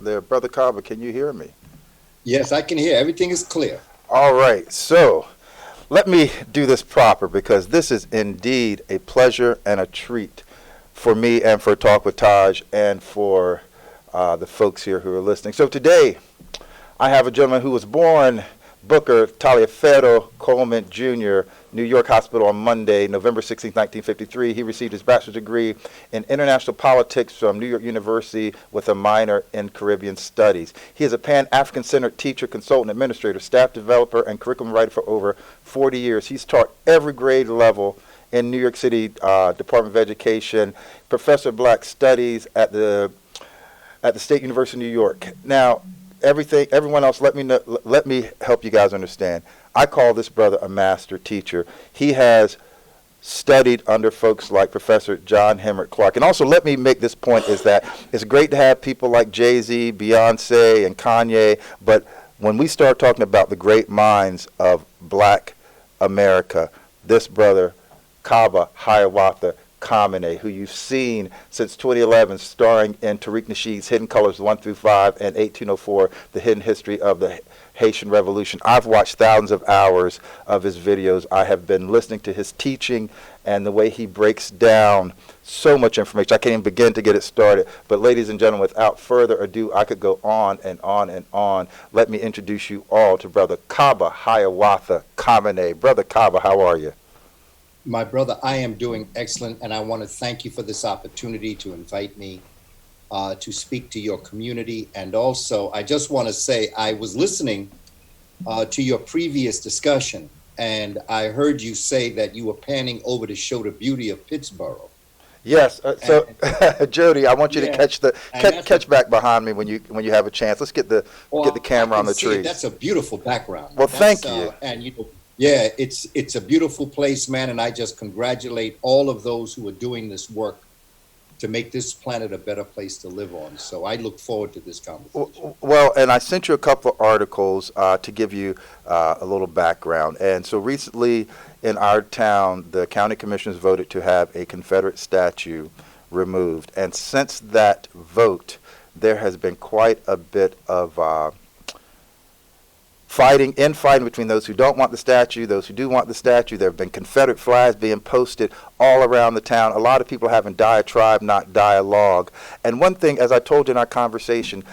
There, Brother Kaba, can you hear me? Yes, I can hear. Everything is clear. All right, so let me do this proper because this is indeed a pleasure and a treat for me and for Talk with Taj and for the folks here who are listening. So today, I have a gentleman who was born Booker Taliaferro Coleman Jr., New York Hospital on Monday, November 16, 1953. He received his bachelor's degree in international politics from New York University with a minor in Caribbean studies. He is a Pan-African centered teacher, consultant, administrator, staff developer, and curriculum writer for over 40 years. He's taught every grade level in New York City Department of Education, professor of Black Studies at the State University of New York. Now, everyone else, let me help you guys understand. I call this brother a master teacher. He has studied under folks like Professor John Henrik Clark. And also, let me make this point, is that it's great to have people like Jay-Z, Beyonce, and Kanye, but when we start talking about the great minds of Black America, this brother, Kaba Hiawatha Kamene, who you've seen since 2011, starring in Tariq Nashed's Hidden Colors 1 through 5 and 1804, The Hidden History of the Haitian Revolution. I've watched thousands of hours of his videos. I have been listening to his teaching and the way he breaks down so much information. I can't even begin to get it started. But ladies and gentlemen, without further ado, I could go on and on and on. Let me introduce you all to Brother Kaba Hiawatha Kamene. Brother Kaba, how are you? My brother, I am doing excellent, and I want to thank you for this opportunity to invite me to speak to your community. And also, I just want to say I was listening to your previous discussion, and I heard you say that you were panning over to show the beauty of Pittsboro. Yes. Jody, I want you to catch back behind me when you have a chance. Let's get the camera on the tree. That's a beautiful background. Well, thank you. And yeah, it's a beautiful place, man, and I just congratulate all of those who are doing this work to make this planet a better place to live on. So I look forward to this conversation. Well, and I sent you a couple of articles to give you a little background. And so recently in our town, the county commissioners voted to have a Confederate statue removed. And since that vote, there has been quite a bit of fighting between those who don't want the statue, those who do want the statue. There have been Confederate flags being posted all around the town. A lot of people having diatribe, not dialogue. And one thing, as I told you in our conversation,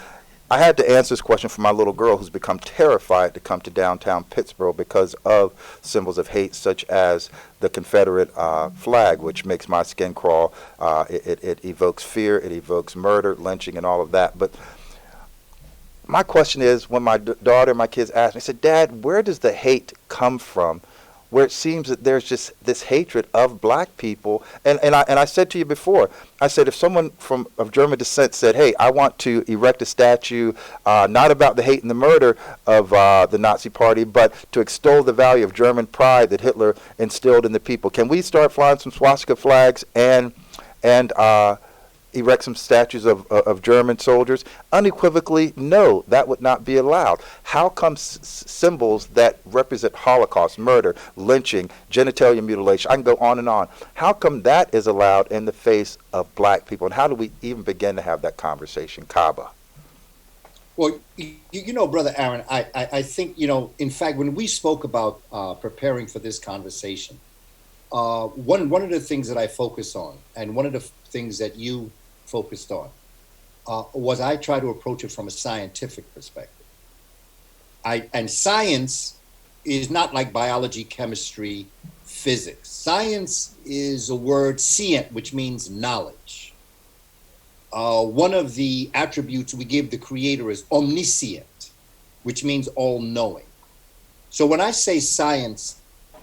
I had to answer this question for my little girl who's become terrified to come to downtown Pittsboro because of symbols of hate such as the Confederate flag, which makes my skin crawl. It evokes fear, it evokes murder, lynching, and all of that. But my question is, when my daughter and my kids ask me, I said, Dad, where does the hate come from? Where it seems that there's just this hatred of Black people. And I said to you before, I said, if someone of German descent said, hey, I want to erect a statue, not about the hate and the murder of the Nazi Party, but to extol the value of German pride that Hitler instilled in the people, can we start flying some swastika flags and erect some statues of German soldiers? Unequivocally, no, that would not be allowed. How come symbols that represent Holocaust, murder, lynching, genitalia mutilation, I can go on and on, how come that is allowed in the face of Black people? And how do we even begin to have that conversation? Kaba. Well, Brother Aaron, I think, in fact, when we spoke about preparing for this conversation, one of the things that I focus on, and one of the things that you focused on, was I try to approach it from a scientific perspective. And science is not like biology, chemistry, physics. Science is a word, scient, which means knowledge. One of the attributes we give the Creator is omniscient, which means all-knowing. So when I say science,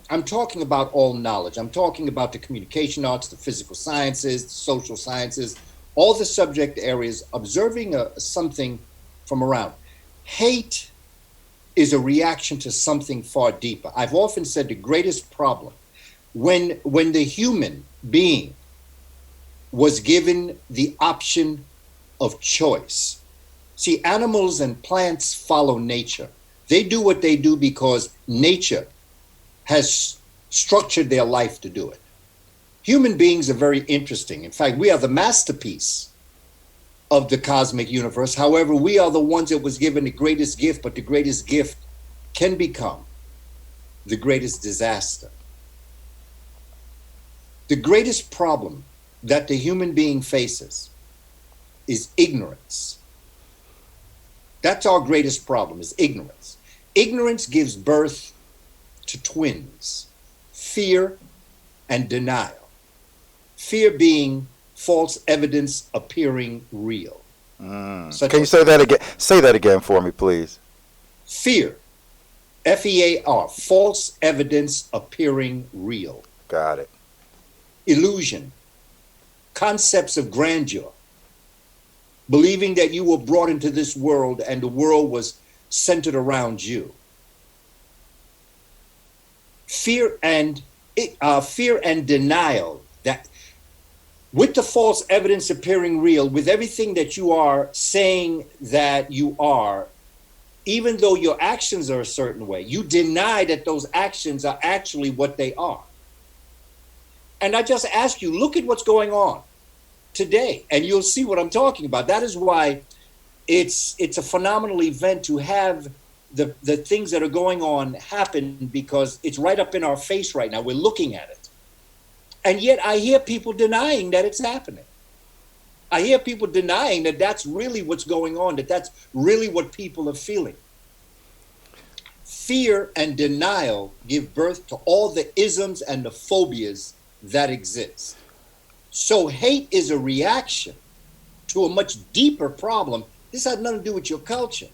I'm talking about all knowledge. I'm talking about the communication arts, the physical sciences, the social sciences, all the subject areas, observing something from around. Hate is a reaction to something far deeper. I've often said the greatest problem, when the human being was given the option of choice. See, animals and plants follow nature. They do what they do because nature has structured their life to do it. Human beings are very interesting. In fact, we are the masterpiece of the cosmic universe. However, we are the ones that was given the greatest gift, but the greatest gift can become the greatest disaster. The greatest problem that the human being faces is ignorance. That's our greatest problem, is ignorance. Ignorance gives birth to twins, fear and denial. Fear being false evidence appearing real. Can you say that again? Say that again for me, please. Fear, F-E-A-R, false evidence appearing real. Got it. Illusion, concepts of grandeur, believing that you were brought into this world and the world was centered around you. Fear and denial, that with the false evidence appearing real, with everything that you are saying that you are, even though your actions are a certain way, you deny that those actions are actually what they are. And I just ask you, look at what's going on today, and you'll see what I'm talking about. That is why it's a phenomenal event to have the things that are going on happen, because it's right up in our face right now. We're looking at it. And yet I hear people denying that it's happening. I hear people denying that that's really what's going on, that that's really what people are feeling. Fear and denial give birth to all the isms and the phobias that exist. So hate is a reaction to a much deeper problem. This has nothing to do with your culture.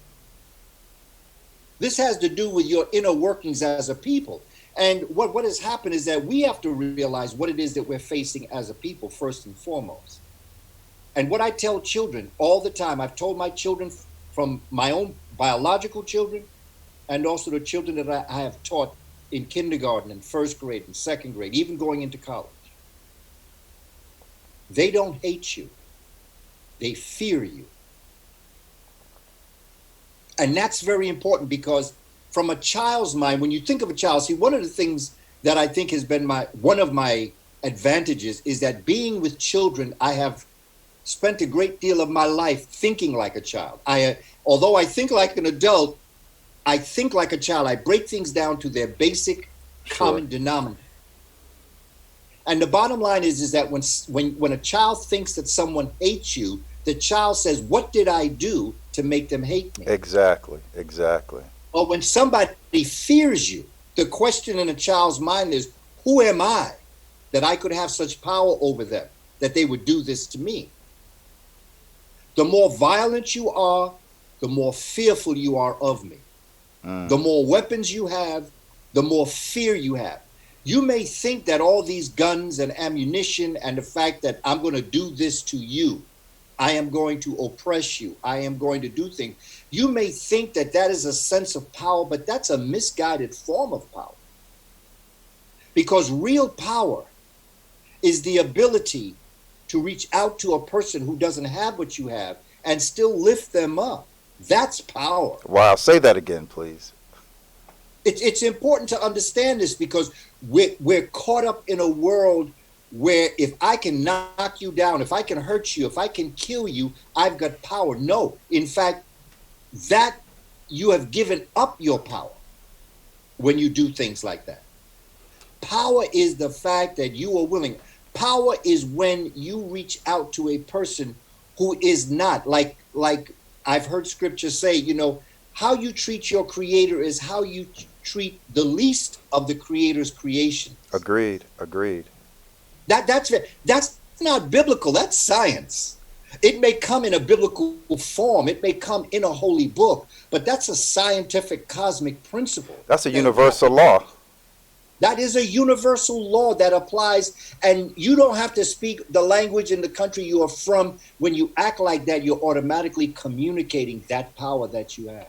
This has to do with your inner workings as a people. And what has happened is that we have to realize what it is that we're facing as a people, first and foremost. And what I tell children all the time, I've told my children, from my own biological children, and also the children that I have taught in kindergarten and first grade and second grade, even going into college. They don't hate you. They fear you. And that's very important, because from a child's mind, when you think of a child, see, one of the things that I think has been one of my advantages is that being with children, I have spent a great deal of my life thinking like a child. Although I think like an adult, I think like a child. I break things down to their basic common denominator. And the bottom line is that when a child thinks that someone hates you, the child says, what did I do to make them hate me? Exactly. Or when somebody fears you, the question in a child's mind is, who am I that I could have such power over them, that they would do this to me? The more violent you are, the more fearful you are of me. The more weapons you have, the more fear you have. You may think that all these guns and ammunition and the fact that I'm going to do this to you, I am going to oppress you, I am going to do things. You may think that that is a sense of power, but that's a misguided form of power. Because real power is the ability to reach out to a person who doesn't have what you have and still lift them up. That's power. Wow, say that again, please. It's important to understand this, because we're caught up in a world where if I can knock you down, if I can hurt you, if I can kill you, I've got power. No, in fact, that you have given up your power when you do things like that. Power is the fact that you are willing. Power is when you reach out to a person who is not, like I've heard scripture say, how you treat your creator is how you treat the least of the creator's creation. Agreed. That's not biblical. That's science. It may come in a biblical form. It may come in a holy book, but that's a scientific cosmic principle. That's a universal law. That is a universal law that applies, and you don't have to speak the language in the country you are from. When you act like that, you're automatically communicating that power that you have.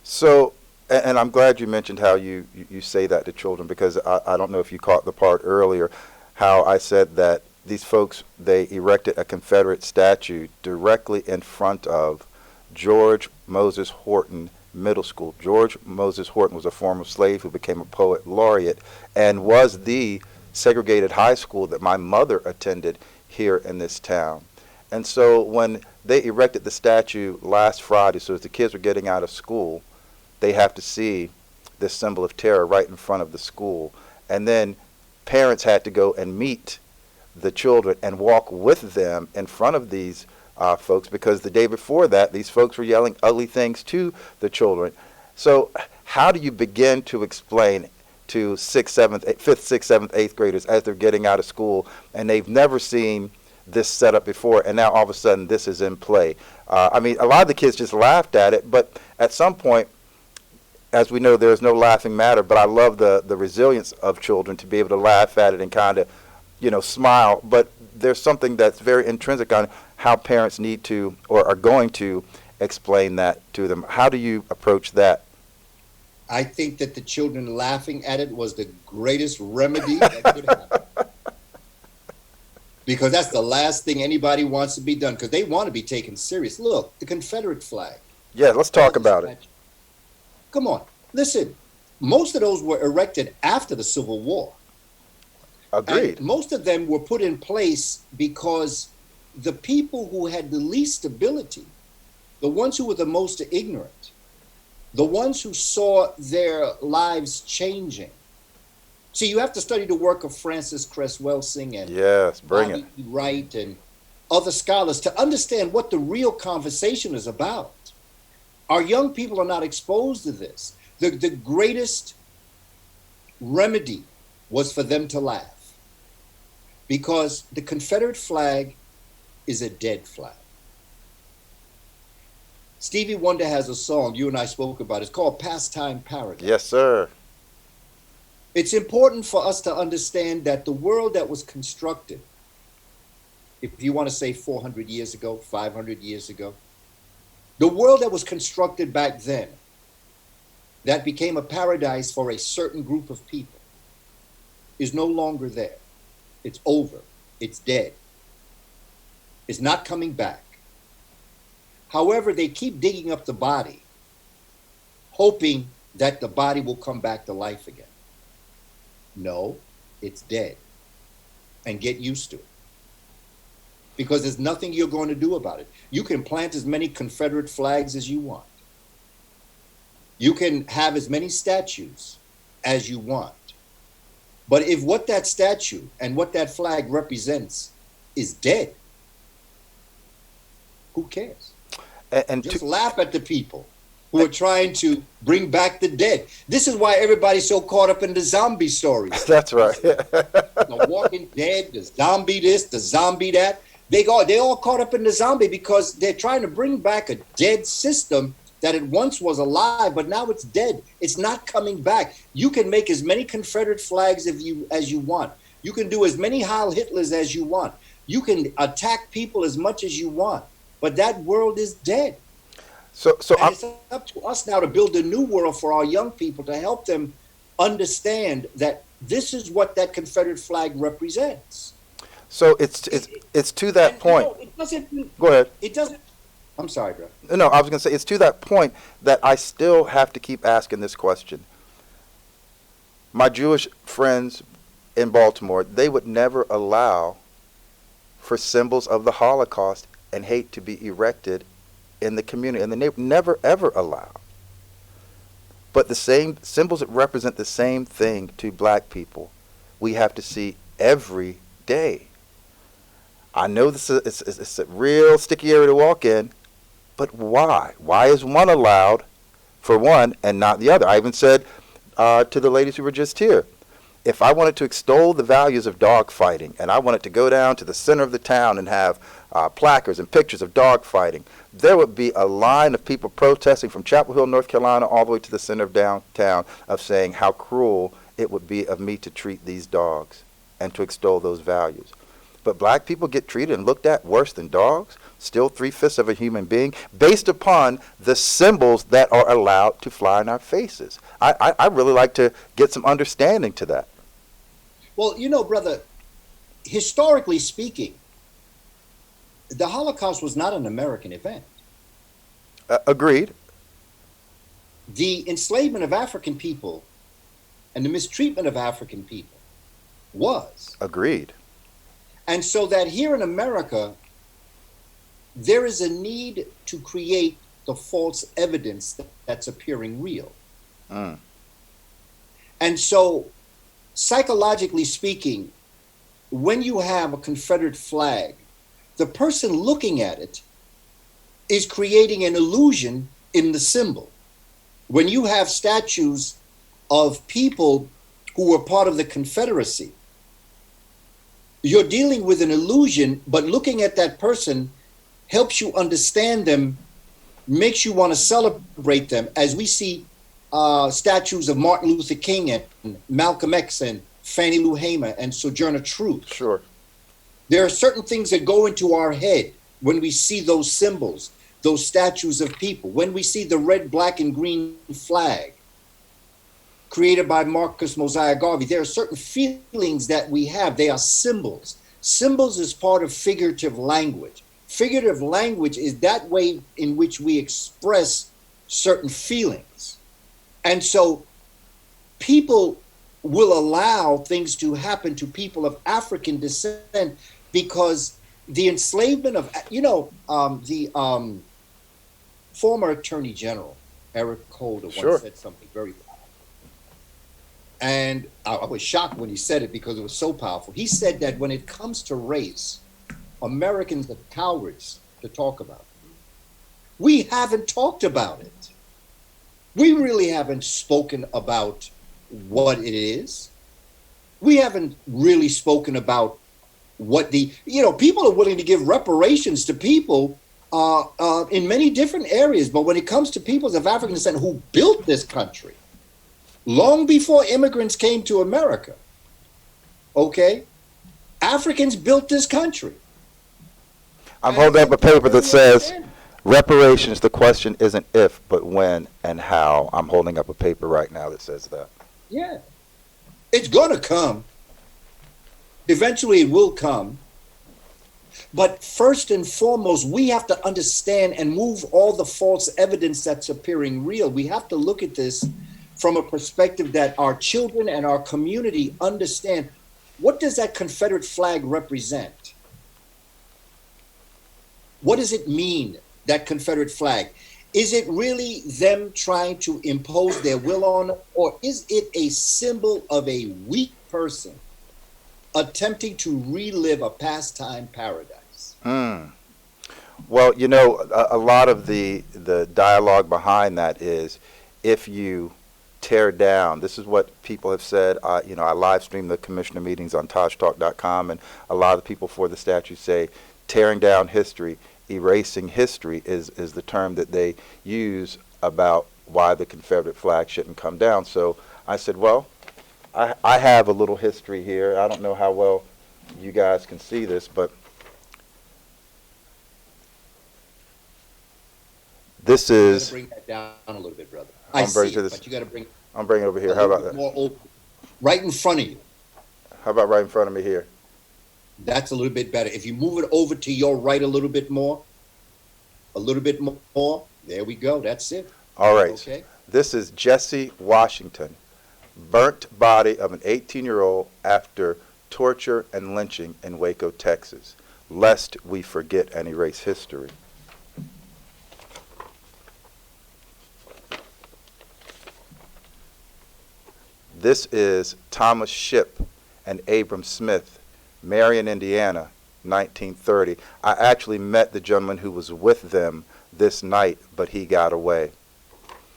So, and I'm glad you mentioned how you say that to children, because I don't know if you caught the part earlier, how I said that these folks, they erected a Confederate statue directly in front of George Moses Horton Middle School. George Moses Horton was a former slave who became a poet laureate and was the segregated high school that my mother attended here in this town. And so when they erected the statue last Friday, so as the kids were getting out of school, they have to see this symbol of terror right in front of the school. And then parents had to go and meet the children and walk with them in front of these folks, because the day before that, these folks were yelling ugly things to the children. So how do you begin to explain to 5th, 6th, 7th, 8th graders as they're getting out of school and they've never seen this setup before, and now all of a sudden this is in play? I mean, a lot of the kids just laughed at it, but at some point, as we know, there's no laughing matter, but I love the resilience of children to be able to laugh at it and kind of, smile. But there's something that's very intrinsic on how parents need to or are going to explain that to them. How do you approach that? I think that the children laughing at it was the greatest remedy that could happen. Because that's the last thing anybody wants to be done, because they want to be taken serious. Look, the Confederate flag. Yeah, let's talk about it. Come on. Listen, most of those were erected after the Civil War. Agreed. And most of them were put in place because the people who had the least ability, the ones who were the most ignorant, the ones who saw their lives changing. See, you have to study the work of Francis Cress Welsing and yes, bring Bobby it. Wright and other scholars to understand what the real conversation is about. Our young people are not exposed to this. The greatest remedy was for them to laugh, because the Confederate flag is a dead flag. Stevie Wonder has a song, you and I spoke about, it's called Pastime Paradise. Yes, sir. It's important for us to understand that the world that was constructed, if you want to say 400 years ago, 500 years ago, the world that was constructed back then, that became a paradise for a certain group of people, is no longer there. It's over. It's dead. It's not coming back. However, they keep digging up the body, hoping that the body will come back to life again. No, it's dead. And get used to it. Because there's nothing you're going to do about it. You can plant as many Confederate flags as you want. You can have as many statues as you want. But if what that statue and what that flag represents is dead, who cares? And just laugh at the people who are trying to bring back the dead. This is why everybody's so caught up in the zombie stories. That's right. The Walking Dead, the zombie this, the zombie that. They all caught up in the zombie because they're trying to bring back a dead system that it once was alive, but now it's dead. It's not coming back. You can make as many Confederate flags as you want. You can do as many Heil Hitlers as you want. You can attack people as much as you want, but that world is dead. So it's up to us now to build a new world for our young people, to help them understand that this is what that Confederate flag represents. So it's to that point. It doesn't. Go ahead. It doesn't. I'm sorry, bro. No, I was going to say it's to that point that I still have to keep asking this question. My Jewish friends in Baltimore, they would never allow for symbols of the Holocaust and hate to be erected in the community, and they never ever allow. But the same symbols that represent the same thing to black people, we have to see every day. I know this is it's a real sticky area to walk in, but why? Why is one allowed for one and not the other? I even said to the ladies who were just here, if I wanted to extol the values of dog fighting, and I wanted to go down to the center of the town and have placards and pictures of dog fighting, there would be a line of people protesting from Chapel Hill, North Carolina, all the way to the center of downtown, of saying how cruel it would be of me to treat these dogs and to extol those values. But black people get treated and looked at worse than dogs, still 3/5 of a human being, based upon the symbols that are allowed to fly in our faces. I really like to get some understanding to that. Well, brother, historically speaking, the Holocaust was not an American event. Agreed. The enslavement of African people and the mistreatment of African people was. Agreed. And so that here in America, there is a need to create the false evidence that's appearing real. Mm. And so, psychologically speaking, when you have a Confederate flag, the person looking at it is creating an illusion in the symbol. When you have statues of people who were part of the Confederacy, you're dealing with an illusion, but looking at that person helps you understand them, makes you want to celebrate them, as we see statues of Martin Luther King and Malcolm X and Fannie Lou Hamer and Sojourner Truth. Sure. There are certain things that go into our head when we see those symbols, those statues of people, when we see the red, black, and green flag created by Marcus Mosiah Garvey. There are certain feelings that we have. They are symbols. Symbols is part of figurative language. Figurative language is that way in which we express certain feelings. And so people will allow things to happen to people of African descent because the enslavement of, the former Attorney General, Eric Holder, once said something very powerful. And I was shocked when he said it because it was so powerful. He said that when it comes to race, Americans are cowards to talk about it. We haven't talked about it. We really haven't spoken about what it is. We haven't really spoken about what people are willing to give reparations to people in many different areas. But when it comes to peoples of African descent who built this country, long before immigrants came to America, okay, Africans built this country. I'm holding up a paper that says reparations, the question isn't if, but when and how. I'm holding up a paper right now that says that. Yeah. It's going to come. Eventually it will come. But first and foremost, we have to understand and move all the false evidence that's appearing real. We have to look at this from a perspective that our children and our community understand. What does that Confederate flag represent? What does it mean, that Confederate flag? Is it really them trying to impose their will on it, or is it a symbol of a weak person attempting to relive a pastime paradise? Well, a lot of the dialogue behind that is if you tear down, this is what people have said. I live stream the commissioner meetings on TajTalk.com, and a lot of the people for the statue say tearing down history, erasing history is the term that they use about why the Confederate flag shouldn't come down. So I said, well, I have a little history here. I don't know how well you guys can see this, but this is. Bring that down a little bit, brother. I'm I see it, but you got to bring. I'm bringing it over here. How about that? More open, right in front of you. How about right in front of me here? That's a little bit better. If you move it over to your right a little bit more, there we go. That's it. All right. Okay. This is Jesse Washington, burnt body of an 18-year-old after torture and lynching in Waco, Texas, lest we forget and erase history. This is Thomas Shipp and Abram Smith, Marion, Indiana, 1930. I actually met the gentleman who was with them this night, but he got away.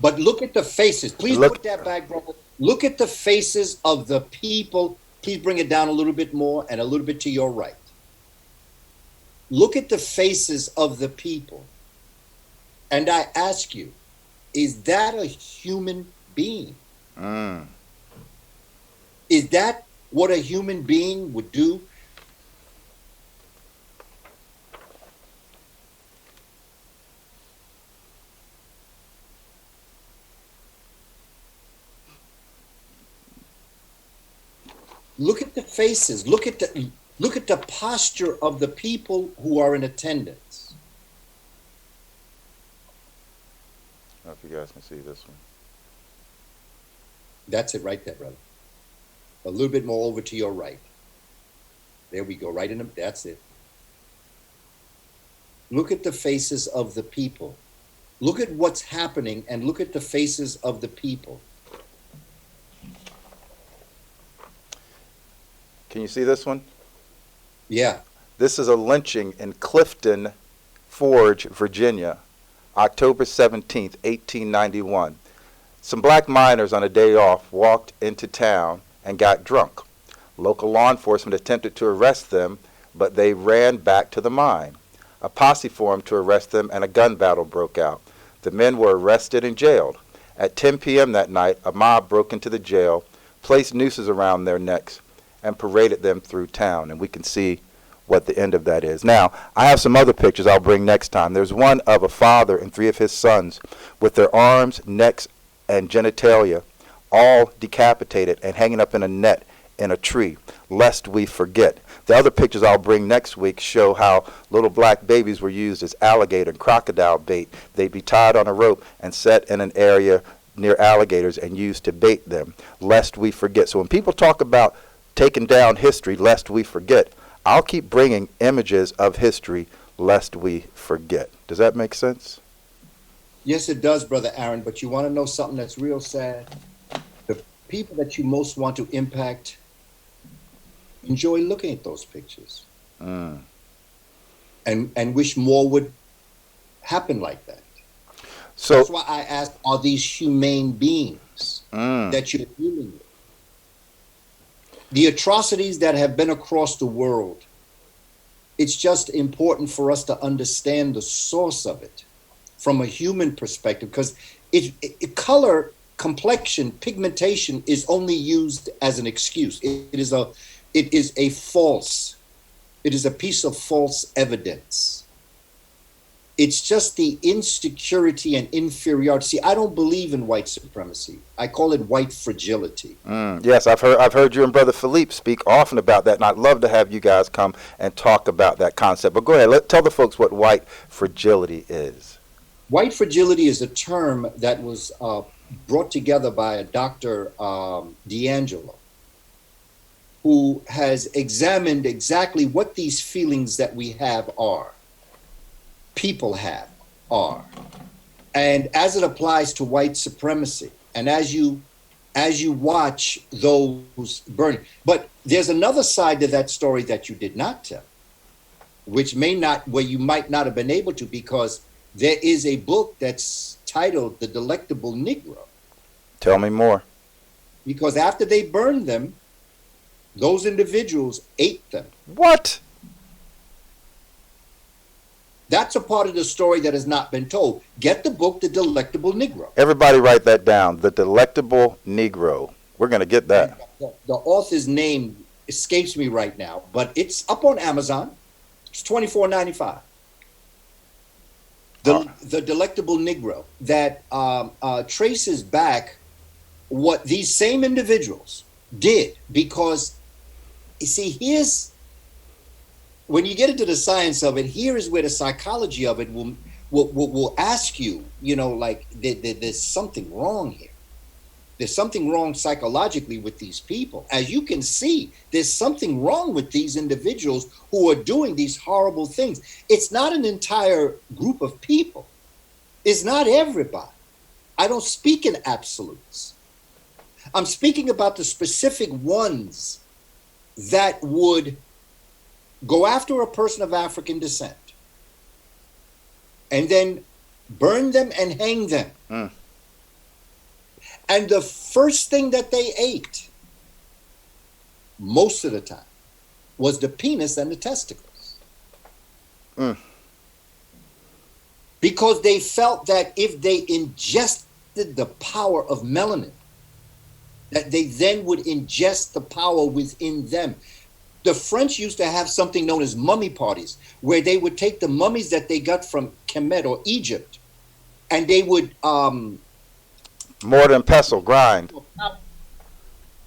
But look at the faces. Please put that back, brother. Look at the faces of the people. Please bring it down a little bit more and a little bit to your right. Look at the faces of the people. And I ask you, is that a human being? Is that what a human being would do? Look at the faces. Look at the posture of the people who are in attendance. I don't know if you guys can see this one. That's it right there, brother. A little bit more over to your right. There we go, right in the, that's it. Look at the faces of the people. Look at what's happening and look at the faces of the people. Can you see this one? Yeah. This is a lynching in Clifton Forge, Virginia, October 17th, 1891. Some black miners on a day off walked into town and got drunk. Local law enforcement attempted to arrest them, but they ran back to the mine. A posse formed to arrest them and a gun battle broke out. The men were arrested and jailed. At 10 p.m. that night, a mob broke into the jail, placed nooses around their necks, and paraded them through town. And we can see what the end of that is. Now, I have some other pictures I'll bring next time. There's one of a father and 3 of his sons with their arms, necks, and genitalia all decapitated and hanging up in a net in a tree, lest we forget. The other pictures I'll bring next week show how little black babies were used as alligator and crocodile bait. They'd be tied on a rope and set in an area near alligators and used to bait them, lest we forget. So when people talk about taking down history, lest we forget, I'll keep bringing images of history, lest we forget. Does that make sense? Yes, it does, Brother Aaron, but you want to know something that's real sad? The people that you most want to impact enjoy looking at those pictures and wish more would happen like that. So that's why I asked, are these humane beings that you're dealing with? The atrocities that have been across the world, it's just important for us to understand the source of it from a human perspective, because color, complexion, pigmentation is only used as an excuse. It is a piece of false evidence. It's just the insecurity and inferiority. See, I don't believe in white supremacy. I call it white fragility. Yes, I've heard you and Brother Philippe speak often about that, and I'd love to have you guys come and talk about that concept. But go ahead, tell the folks what white fragility is. White fragility is a term that was brought together by a Dr. D'Angelo, who has examined exactly what these feelings that we have are. People are, and as it applies to white supremacy, and as you watch those burning. But there's another side to that story that you did not tell, where you might not have been able to, because there is a book that's titled The Delectable Negro. Tell me more. Because after they burned them, those individuals ate them. What? That's a part of the story that has not been told. Get the book, The Delectable Negro. Everybody write that down, The Delectable Negro. We're going to get that. The author's name escapes me right now, but it's up on Amazon. It's $24.95. The Delectable Negro, that traces back what these same individuals did. Because, you see, when you get into the science of it, here is where the psychology of it will ask you, like there's something wrong here. There's something wrong psychologically with these people. As you can see, there's something wrong with these individuals who are doing these horrible things. It's not an entire group of people. It's not everybody. I don't speak in absolutes. I'm speaking about the specific ones that would go after a person of African descent and then burn them and hang them. And the first thing that they ate, most of the time, was the penis and the testicles. Because they felt that if they ingested the power of melanin, that they then would ingest the power within them. The French used to have something known as mummy parties, where they would take the mummies that they got from Kemet or Egypt, and they would mortar and pestle, grind.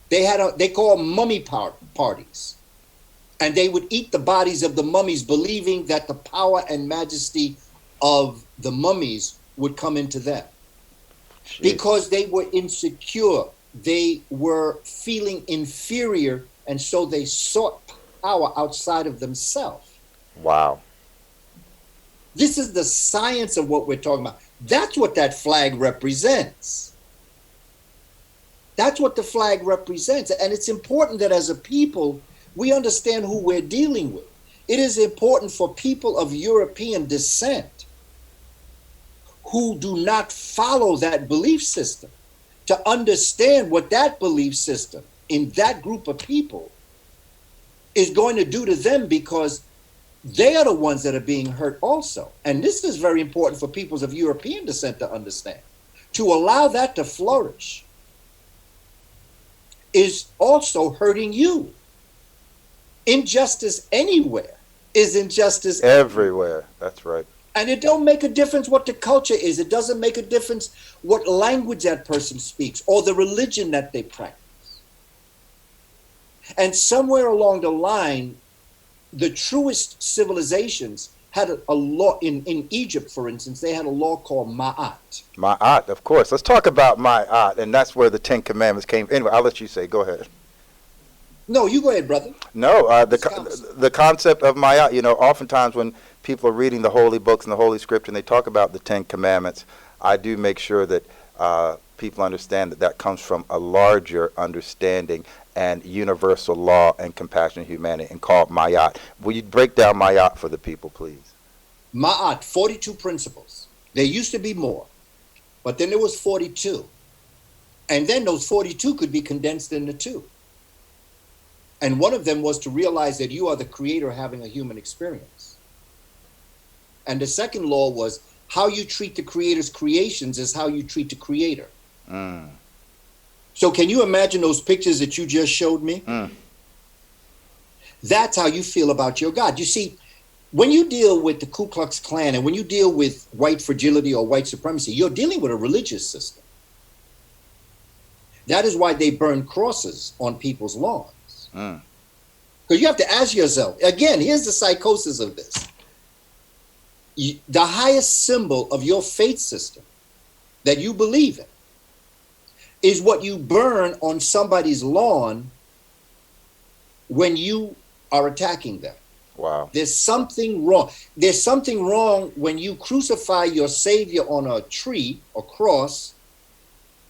They call mummy parties, and they would eat the bodies of the mummies, believing that the power and majesty of the mummies would come into them. Jeez. Because they were insecure, they were feeling inferior, and so they sought power outside of themselves. Wow. This is the science of what we're talking about. That's what that flag represents. That's what the flag represents. And it's important that as a people, we understand who we're dealing with. It is important for people of European descent who do not follow that belief system to understand what that belief system in that group of people is going to do to them, because they are the ones that are being hurt also. And this is very important for peoples of European descent to understand. To allow that to flourish is also hurting you. Injustice anywhere is injustice Everywhere. That's right. and it don't make a difference what the culture is. It doesn't make a difference what language that person speaks or the religion that they practice. And somewhere along the line, the truest civilizations had a law. In Egypt, for instance, they had a law called Ma'at. Ma'at, of course. Let's talk about Ma'at, and that's where the Ten Commandments came. Anyway, I'll let you say. Go ahead. No, you go ahead, brother. No, the concept of Ma'at, oftentimes when people are reading the holy books and the Holy Scripture and they talk about the Ten Commandments, I do make sure that people understand that that comes from a larger understanding and universal law and compassion and humanity, and called Ma'at. Will you break down Ma'at for the people, please? Ma'at, 42 principles. There used to be more, but then there was 42. And then those 42 could be condensed into two. And one of them was to realize that you are the creator having a human experience. And the second law was how you treat the creator's creations is how you treat the creator. Mm. So can you imagine those pictures that you just showed me? Mm. That's how you feel about your God. You see, when you deal with the Ku Klux Klan and when you deal with white fragility or white supremacy, you're dealing with a religious system. That is why they burn crosses on people's lawns. Mm. Because you have to ask yourself, again, here's the psychosis of this. The highest symbol of your faith system that you believe in is what you burn on somebody's lawn when you are attacking them. Wow. There's something wrong. There's something wrong when you crucify your Savior on a tree or cross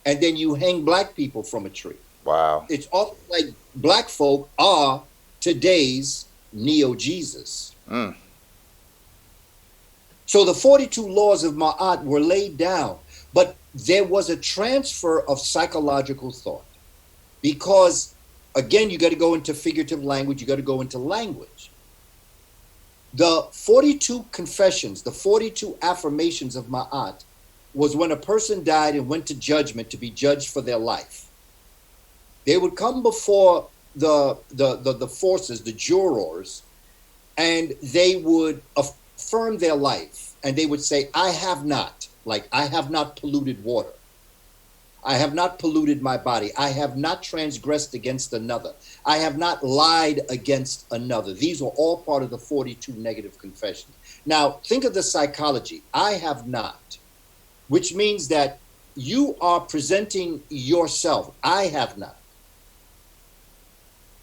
and then you hang black people from a tree. Wow. It's almost like black folk are today's neo-Jesus. Mm. So the 42 laws of Ma'at were laid down, but there was a transfer of psychological thought because, again, you got to go into figurative language, you got to go into language. The 42 confessions, the 42 affirmations of Ma'at was when a person died and went to judgment to be judged for their life. They would come before the forces, the jurors, and they would affirm their life. And they would say, I have not polluted water. I have not polluted my body. I have not transgressed against another. I have not lied against another. These are all part of the 42 negative confessions. Now, think of the psychology. I have not, which means that you are presenting yourself. I have not.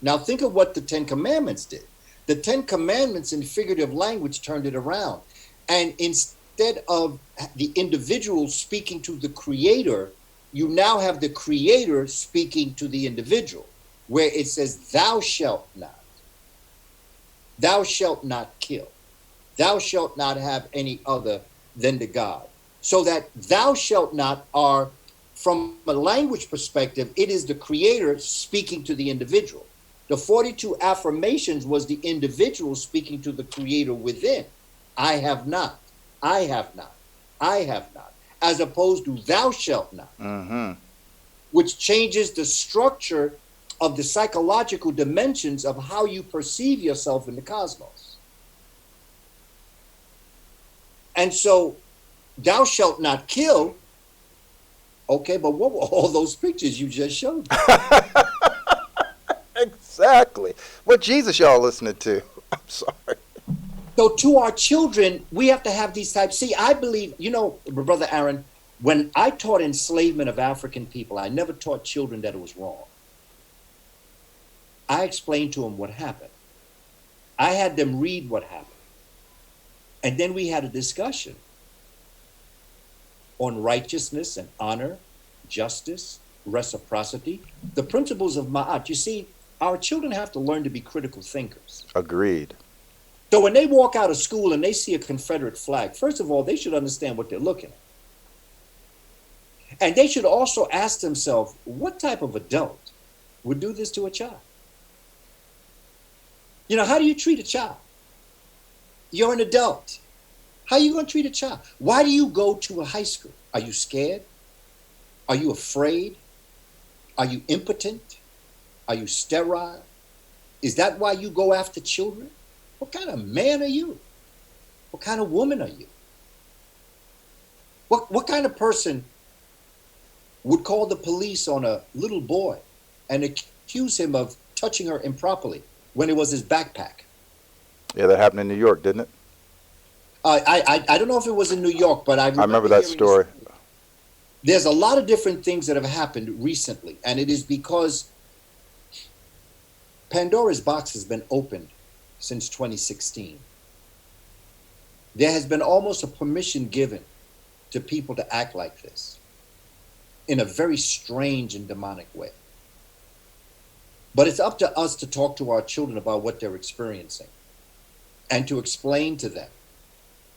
Now, think of what the Ten Commandments did. The Ten Commandments in figurative language turned it around. And instead of the individual speaking to the creator, you now have the creator speaking to the individual, where it says, thou shalt not. Thou shalt not kill. Thou shalt not have any other than the God. So that thou shalt not are, from a language perspective, it is the creator speaking to the individual. The 42 affirmations was the individual speaking to the creator within. I have not. I have not. I have not. As opposed to thou shalt not, Mm-hmm. which changes the structure of the psychological dimensions of how you perceive yourself in the cosmos. And so, thou shalt not kill. Okay, but what were all those pictures you just showed me? Exactly. What Jesus y'all listening to? I'm sorry. So to our children, we have to have these types. See, I believe, Brother Aaron, when I taught enslavement of African people, I never taught children that it was wrong. I explained to them what happened. I had them read what happened. And then we had a discussion on righteousness and honor, justice, reciprocity, the principles of Ma'at. You see, our children have to learn to be critical thinkers. Agreed. So when they walk out of school and they see a Confederate flag, first of all, they should understand what they're looking at. And they should also ask themselves, what type of adult would do this to a child? You know, how do you treat a child? You're an adult. How are you going to treat a child? Why do you go to a high school? Are you scared? Are you afraid? Are you impotent? Are you sterile? Is that why you go after children? What kind of man are you? What kind of woman are you? What kind of person would call the police on a little boy and accuse him of touching her improperly when it was his backpack? Yeah, that happened in New York, didn't it? I don't know if it was in New York, but I remember that story. There's a lot of different things that have happened recently, and it is because Pandora's box has been opened since 2016. There has been almost a permission given to people to act like this in a very strange and demonic way. But it's up to us to talk to our children about what they're experiencing and to explain to them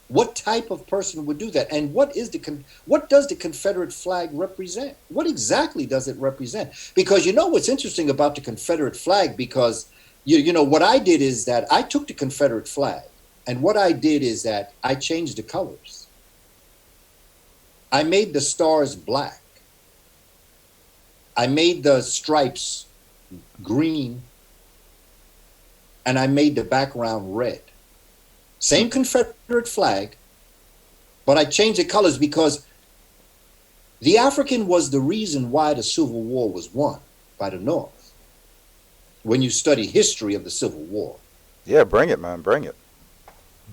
what type of person would do that, and what does the Confederate flag represent? What exactly does it represent? Because you know what's interesting about the Confederate flag, because you know what I did is that I took the Confederate flag, and what I did is that I changed the colors. I made the stars black. I made the stripes green, and I made the background red. Same Confederate flag, but I changed the colors because the African was the reason why the Civil War was won by the North. When you study history of the Civil War. Yeah, bring it, man, bring it.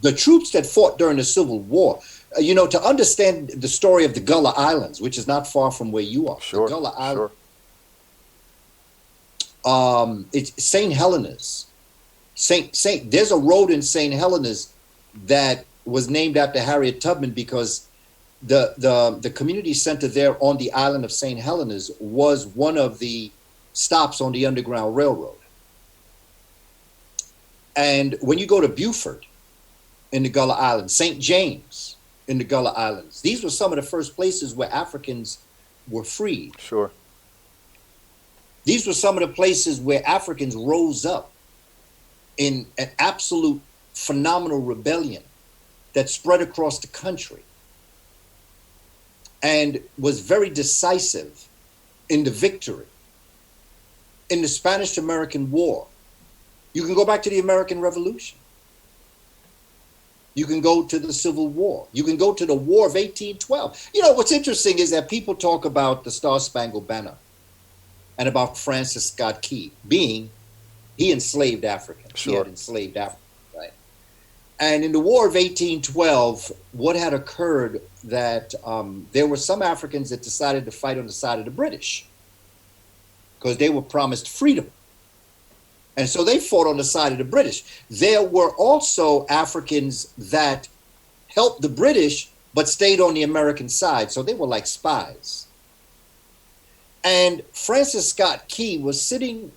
The troops that fought during the Civil War, you know, to understand the story of the Gullah Islands, which is not far from where you are. Sure, the Gullah Islands. Sure. It's St. Helena's. There's a road in St. Helena's that was named after Harriet Tubman because the community center there on the island of St. Helena's was one of the stops on the Underground Railroad. And when you go to Beaufort in the Gullah Islands, St. James in the Gullah Islands, these were some of the first places where Africans were freed. Sure. These were some of the places where Africans rose up in an absolute phenomenal rebellion that spread across the country and was very decisive in the victory. In the Spanish-American War, you can go back to the American Revolution. You can go to the Civil War. You can go to the War of 1812. You know, what's interesting is that people talk about the Star-Spangled Banner and about Francis Scott Key he enslaved Africans. Sure. He had enslaved Africans, right? And in the War of 1812, what had occurred that there were some Africans that decided to fight on the side of the British because they were promised freedom. And so they fought on the side of the British. There were also Africans that helped the British but stayed on the American side. So they were like spies. And Francis Scott Key was sitting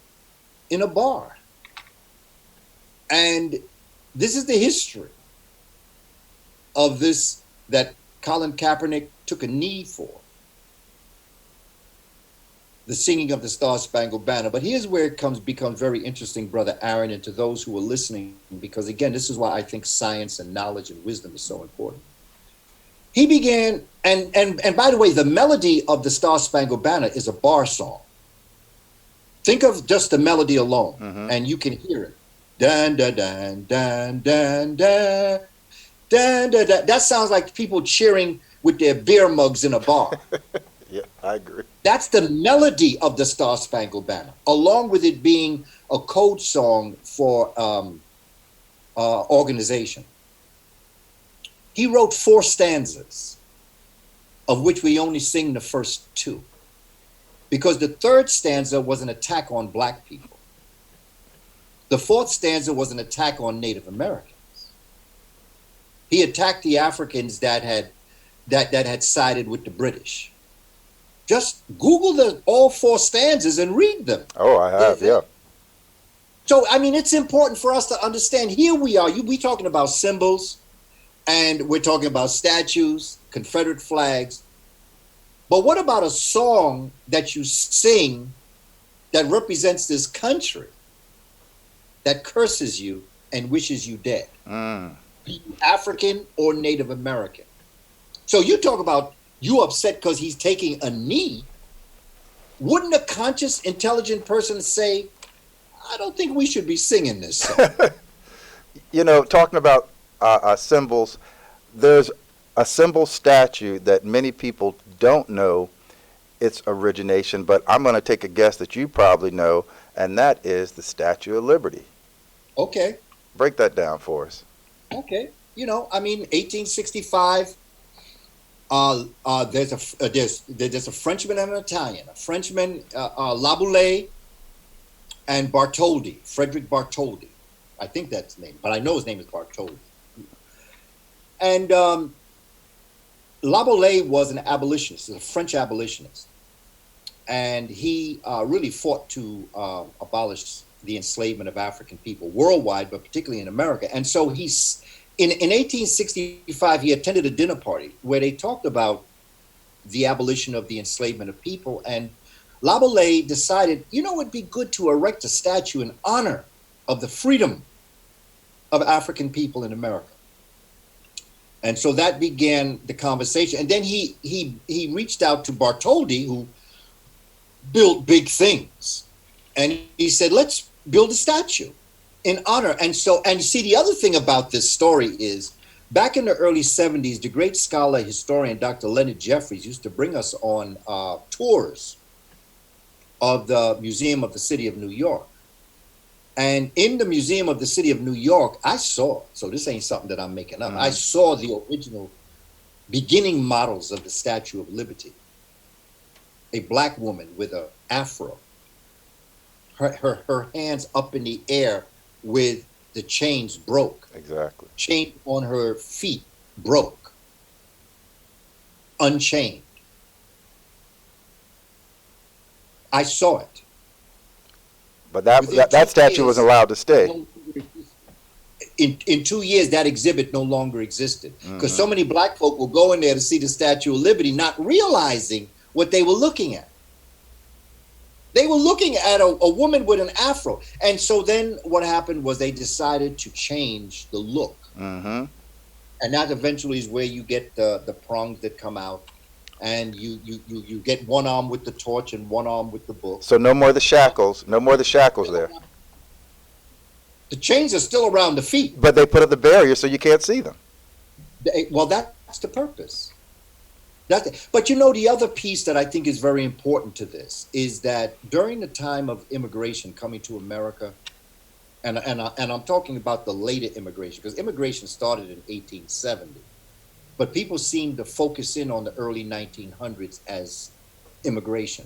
in a bar. And this is the history of this that Colin Kaepernick took a knee for. The singing of the Star-Spangled Banner. But here's where it becomes very interesting, Brother Aaron, and to those who are listening, because again, this is why I think science and knowledge and wisdom is so important. He began, and by the way, the melody of the Star-Spangled Banner is a bar song. Think of just the melody alone, and you can hear it. Dun, dun, dun, dun, dun, dun, dun, dun, dun. That sounds like people cheering with their beer mugs in a bar. Yeah, I agree. That's the melody of the Star-Spangled Banner, along with it being a code song for organization. He wrote 4 stanzas, of which we only sing the first 2, because the 3rd stanza was an attack on Black people. The 4th stanza was an attack on Native Americans. He attacked the Africans that had sided with the British. Just Google the all four stanzas and read them. Oh, I have, yeah. So, I mean, it's important for us to understand. Here we are. We talking about symbols, and we're talking about statues, Confederate flags. But what about a song that you sing that represents this country that curses you and wishes you dead? Be you African or Native American. So you talk about you upset because he's taking a knee. Wouldn't a conscious, intelligent person say, I don't think we should be singing this song? You know, talking about symbols, there's a symbol statue that many people don't know its origination, but I'm going to take a guess that you probably know, and that is the Statue of Liberty. Okay. Break that down for us. Okay. You know, I mean, 1865, there's a Frenchman and an Italian. A Frenchman, Laboulaye, and Bartholdi, Frederick Bartholdi. I think that's his name, but I know his name is Bartholdi. And Laboulaye was an abolitionist, a French abolitionist. And he really fought to abolish the enslavement of African people worldwide, but particularly in America. And so he's in 1865, he attended a dinner party where they talked about the abolition of the enslavement of people. And Laboulaye decided, you know, it'd be good to erect a statue in honor of the freedom of African people in America. And so that began the conversation. And then he reached out to Bartholdi, who built big things. And he said, let's build a statue in honor. And see, the other thing about this story is back in the early 70s, the great scholar, historian, Dr. Leonard Jeffries used to bring us on tours of the Museum of the City of New York. And in the Museum of the City of New York, I saw, so this ain't something that I'm making up, I saw the original beginning models of the Statue of Liberty. A black woman with an afro, her hands up in the air with the chains broke. Exactly. Chain on her feet broke. Unchained. I saw it. But that statue wasn't allowed to stay. In 2 years, that exhibit no longer existed. Because so many black folk will go in there to see the Statue of Liberty, not realizing what they were looking at. They were looking at a woman with an afro. And so then what happened was they decided to change the look. And that eventually is where you get the prongs that come out. And you get one arm with the torch and one arm with the book. So no more the shackles. No more the shackles there. The chains are still around the feet. But they put up the barrier so you can't see them. Well, that's the purpose. But you know, the other piece that I think is very important to this is that during the time of immigration coming to America, and I'm talking about the later immigration, because immigration started in 1870. But people seem to focus in on the early 1900s as immigration.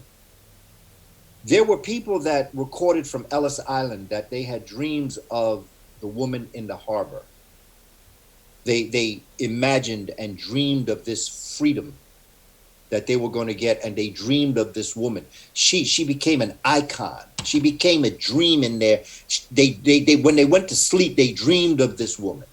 There were people that recorded from Ellis Island that they had dreams of the woman in the harbor. They imagined and dreamed of this freedom that they were going to get, and they dreamed of this woman. She became an icon. She became a dream in there. They when they went to sleep, they dreamed of this woman.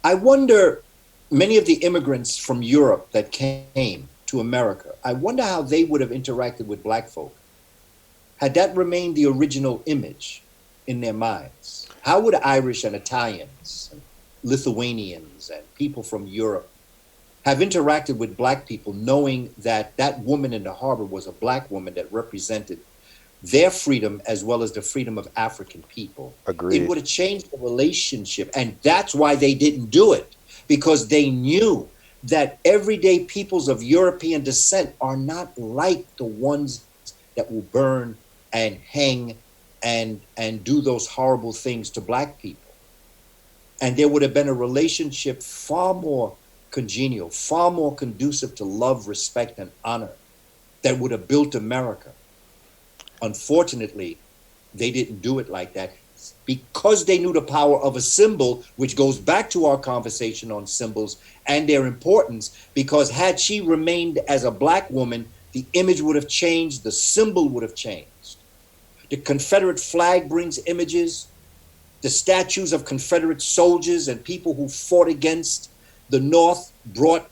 I wonder, many of the immigrants from Europe that came to America, I wonder how they would have interacted with black folk. Had that remained the original image in their minds? How would Irish and Italians and Lithuanians and people from Europe have interacted with black people, knowing that that woman in the harbor was a black woman that represented their freedom as well as the freedom of African people? Agreed. It would have changed the relationship. And that's why they didn't do it, because they knew that everyday peoples of European descent are not like the ones that will burn and hang and do those horrible things to black people. And there would have been a relationship far more congenial, far more conducive to love, respect, and honor that would have built America. Unfortunately, they didn't do it like that. because they knew the power of a symbol, which goes back to our conversation on symbols and their importance, because had she remained as a black woman, the image would have changed, the symbol would have changed. The Confederate flag brings images, the statues of Confederate soldiers and people who fought against the North brought.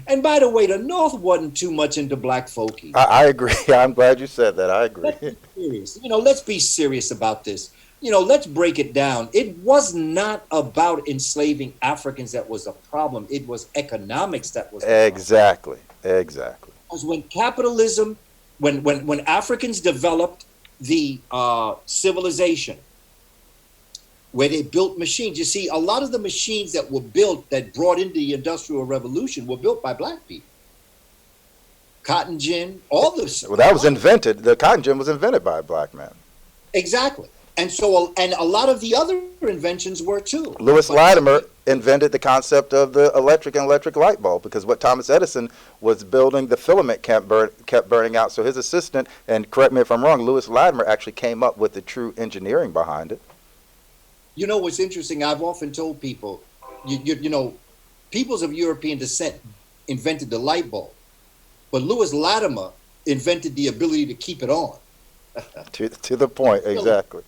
And by the way, the North wasn't too much into black folk either. I agree. I'm glad you said that. I agree. Let's be serious. Let's be serious about this. Let's break it down. It was not about enslaving Africans that was a problem. It was economics that was the problem. Exactly. Because when capitalism, when Africans developed the civilization, where they built machines. You see, a lot of the machines that were built that brought in the Industrial Revolution were built by black people. Cotton gin, all this. Well, that was invented. The cotton gin was invented by a black man. Exactly. And so, and a lot of the other inventions were too. Lewis Latimer invented the concept of the electric light bulb, because what Thomas Edison was building, the filament kept burning out. So his assistant, and correct me if I'm wrong, Lewis Latimer actually came up with the true engineering behind it. What's interesting? I've often told people, peoples of European descent invented the light bulb, but Lewis Latimer invented the ability to keep it on. to the point, exactly.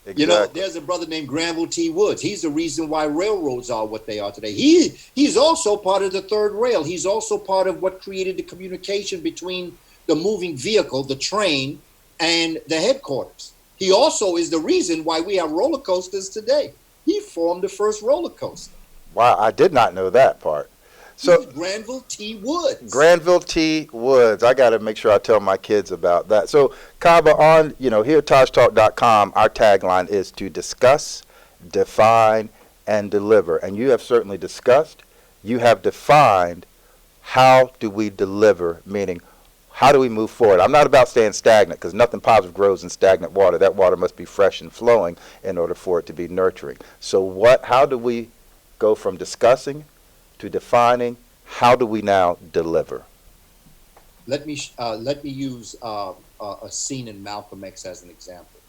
There's a brother named Granville T. Woods. He's the reason why railroads are what they are today. He's also part of the third rail. He's also part of what created the communication between the moving vehicle, the train, and the headquarters. He also is the reason why we have roller coasters today. He formed the first roller coaster. Wow, I did not know that part. So Granville T. Woods. Granville T. Woods. I got to make sure I tell my kids about that. So Kaba, on here at TajTalk.com, our tagline is to discuss, define, and deliver. And you have certainly discussed. You have defined. How do we deliver? Meaning, how do we move forward? I'm not about staying stagnant, because nothing positive grows in stagnant water. That water must be fresh and flowing in order for it to be nurturing. So how do we go from discussing to defining? How do we now deliver? Let me use a scene in Malcolm X as an example.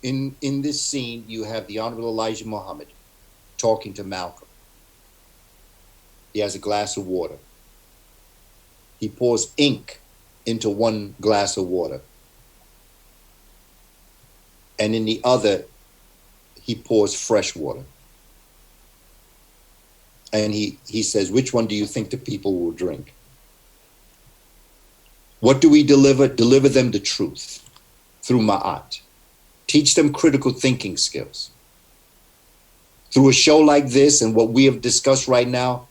In this scene, you have the Honorable Elijah Muhammad talking to Malcolm. He has a glass of water. He pours ink into one glass of water. And in the other, he pours fresh water. And he says, which one do you think the people will drink? What do we deliver? Deliver them the truth through ma'at. Teach them critical thinking skills. Through a show like this and what we have discussed right now,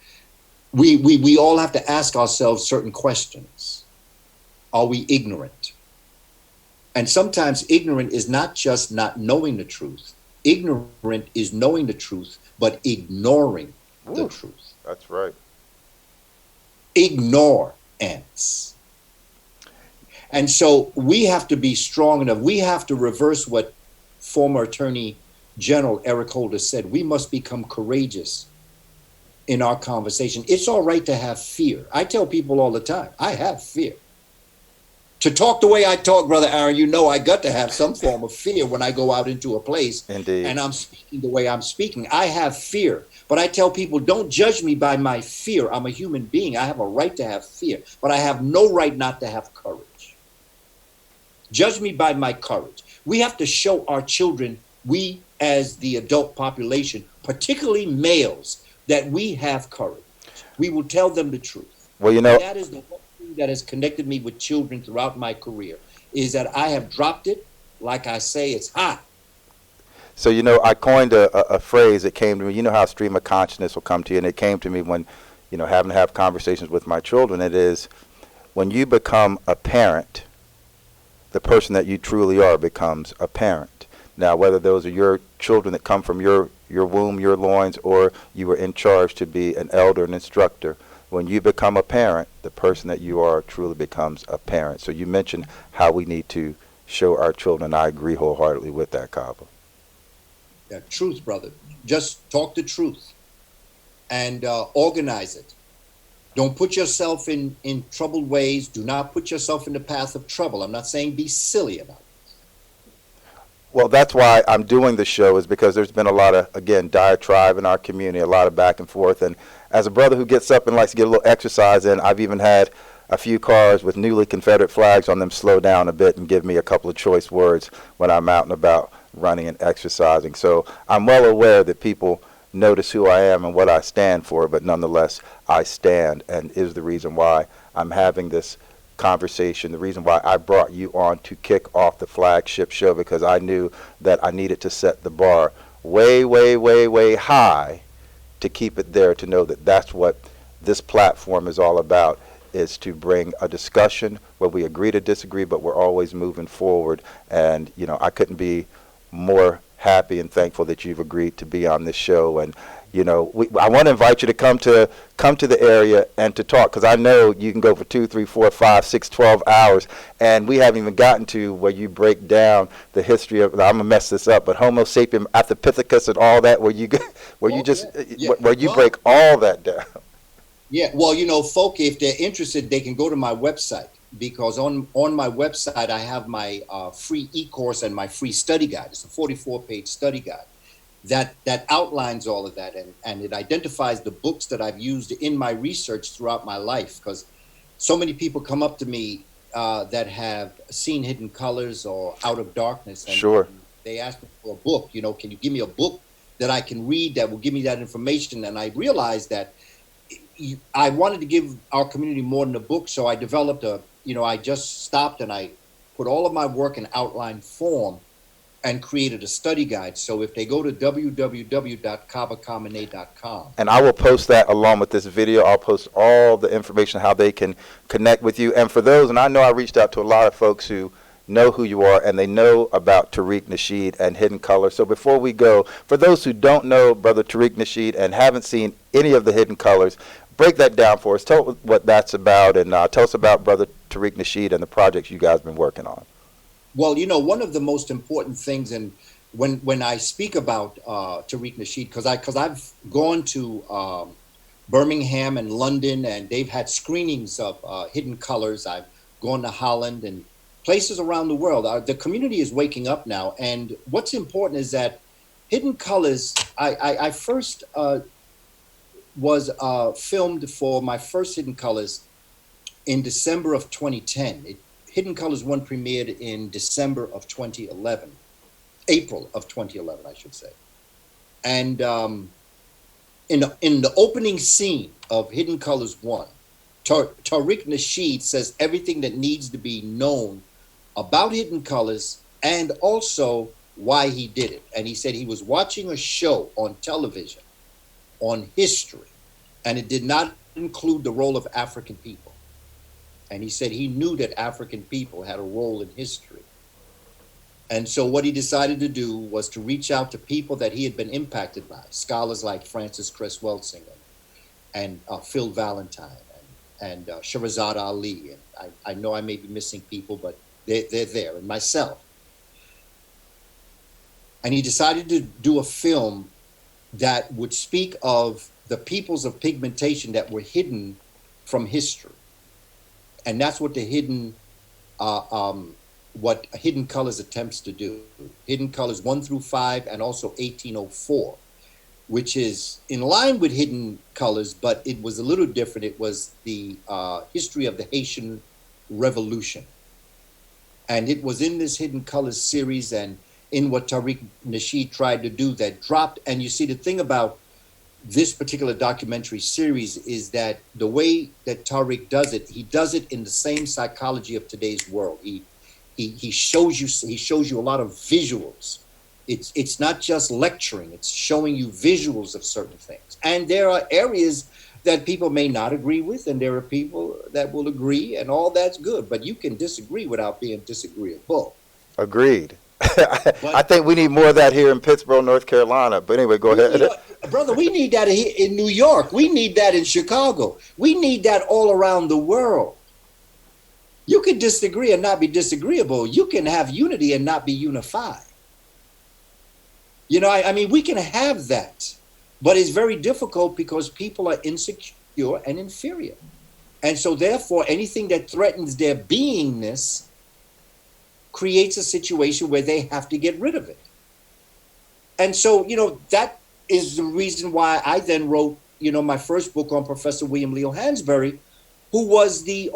we all have to ask ourselves certain questions. Are we ignorant? And sometimes ignorant is not just not knowing the truth. Ignorant is knowing the truth, but ignoring the truth. That's right. Ignorance. And so we have to be strong enough. We have to reverse what former Attorney General Eric Holder said. We must become courageous in our conversation. It's all right to have fear. I tell people all the time, I have fear. To talk the way I talk, Brother Aaron, I got to have some form of fear when I go out into a place. Indeed. And I'm speaking the way I'm speaking. I have fear. But I tell people, don't judge me by my fear. I'm a human being. I have a right to have fear. But I have no right not to have courage. Judge me by my courage. We have to show our children, we as the adult population, particularly males, that we have courage. We will tell them the truth. Well, and that is the one thing that has connected me with children throughout my career, is that I have dropped it. Like I say, it's hot. So, I coined a phrase that came to me. You know how stream of consciousness will come to you, and it came to me when, having to have conversations with my children. It is when you become a parent, the person that you truly are becomes a parent. Now, whether those are your children that come from your womb, your loins, or you were in charge to be an elder, an instructor, when you become a parent, the person that you are truly becomes a parent. So you mentioned how we need to show our children. I agree wholeheartedly with that, Kaba. Yeah, truth, brother. Just talk the truth and organize it. Don't put yourself in troubled ways. Do not put yourself in the path of trouble. I'm not saying be silly about it. Well, that's why I'm doing the show, is because there's been a lot of, again, diatribe in our community, a lot of back and forth. And as a brother who gets up and likes to get a little exercise in, I've even had a few cars with newly Confederate flags on them slow down a bit and give me a couple of choice words when I'm out and about running and exercising. So I'm well aware that people notice who I am and what I stand for, but nonetheless, I stand, and is the reason why I'm having this conversation, the reason why I brought you on to kick off the flagship show, because I knew that I needed to set the bar way, way, way, way high to keep it there, to know that that's what this platform is all about, is to bring a discussion where we agree to disagree, but we're always moving forward. And, you know, I couldn't be more happy and thankful that you've agreed to be on this show. And you know, I want to invite you to come to the area and to talk, because I know you can go for 2, 3, 4, 5, 6, 12 hours, and we haven't even gotten to where you break down the history of, I'm gonna mess this up, but Homo sapien Ethopithecus and all that, where you break all that down. Yeah, well, you know, folk, if they're interested, they can go to my website, because on my website I have my free e-course and my free study guide. It's a 44-page study guide that outlines all of that, and it identifies the books that I've used in my research throughout my life, because so many people come up to me that have seen Hidden Colors or Out of Darkness, and, sure, and they ask me for a book. You know, can you give me a book that I can read that will give me that information? And I realized that I wanted to give our community more than a book, so I developed I just stopped and I put all of my work in outline form and created a study guide. So if they go to www.kabakamene.com. And I will post that along with this video. I'll post all the information, how they can connect with you. And for those, and I know I reached out to a lot of folks who know who you are, and they know about Tariq Nashhed and Hidden Colors. So before we go, for those who don't know Brother Tariq Nashhed and haven't seen any of the Hidden Colors, break that down for us. Tell us what that's about, and tell us about Brother Tariq Nashhed and the projects you guys have been working on. Well, you know, one of the most important things, and when I speak about Tariq Nashhed, because I've gone to Birmingham and London, and they've had screenings of Hidden Colors. I've gone to Holland and places around the world. The community is waking up now, and what's important is that Hidden Colors, I first was filmed for my first Hidden Colors in December of 2010. Hidden Colors 1 premiered in December of 2011, April of 2011, I should say. And in the opening scene of Hidden Colors 1, Tariq Nashhed says everything that needs to be known about Hidden Colors and also why he did it. And he said he was watching a show on television on history, and it did not include the role of African people. And he said he knew that African people had a role in history. And so what he decided to do was to reach out to people that he had been impacted by, scholars like Francis Cress-Welsing and Phil Valentine and Shahrazad Ali. And I know I may be missing people, but they're there, and myself. And he decided to do a film that would speak of the peoples of pigmentation that were hidden from history. And that's what what Hidden Colors attempts to do. Hidden Colors 1 through 5 and also 1804, which is in line with Hidden Colors, but it was a little different. It was the history of the Haitian Revolution. And it was in this Hidden Colors series and in what Tariq Nashhed tried to do that dropped. And you see, the thing about this particular documentary series is that the way that Tariq does it, he does it in the same psychology of today's world. He shows you a lot of visuals. It's not just lecturing, it's showing you visuals of certain things. And there are areas that people may not agree with, and there are people that will agree, and all that's good. But you can disagree without being disagreeable. Agreed. I think we need more of that here in Pittsboro, North Carolina. But anyway, go ahead. You know, brother, we need that in New York. We need that in Chicago. We need that all around the world. You can disagree and not be disagreeable. You can have unity and not be unified. You know, I mean, we can have that, but it's very difficult because people are insecure and inferior. And so therefore, anything that threatens their beingness creates a situation where they have to get rid of it. And so, that is the reason why I then wrote, my first book on Professor William Lee Hansberry, who was the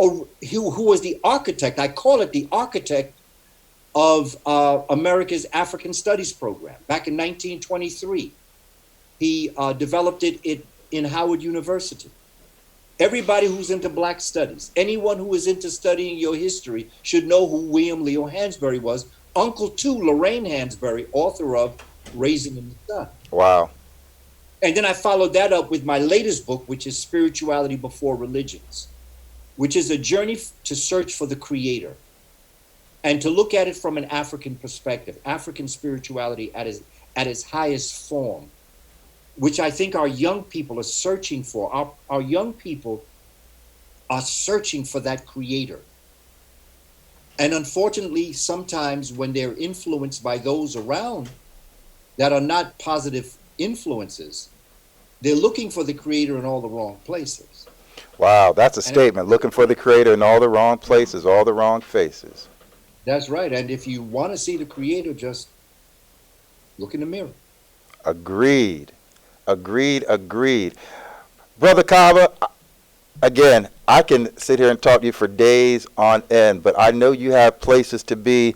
architect. I call it the architect of America's African Studies program. Back in 1923, he developed it in Howard University. Everybody who's into Black studies, anyone who is into studying your history should know who William Lee Hansberry was, uncle to Lorraine Hansberry, author of Raising in the Sun. Wow. And then I followed that up with my latest book, which is Spirituality Before Religions, which is a journey to search for the Creator and to look at it from an African perspective, African spirituality at its highest form, which I think our young people are searching for. Our young people are searching for that Creator. And unfortunately, sometimes when they're influenced by those around that are not positive influences, they're looking for the Creator in all the wrong places. Wow, that's a statement. Looking for the Creator in all the wrong places, all the wrong faces. That's right. And if you want to see the Creator, just look in the mirror. Agreed. Brother Kaba, again, I can sit here and talk to you for days on end, but I know you have places to be.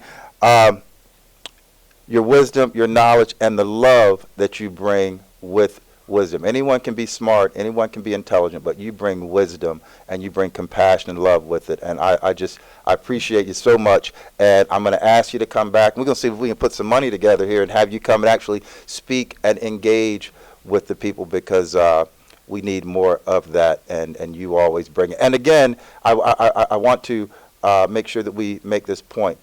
Your wisdom, your knowledge, and the love that you bring with wisdom. Anyone can be smart, anyone can be intelligent, but you bring wisdom and you bring compassion and love with it. And I appreciate you so much. And I'm going to ask you to come back. We're going to see if we can put some money together here and have you come and actually speak and engage with the people, because we need more of that, and you always bring it. And again, I want to make sure that we make this point.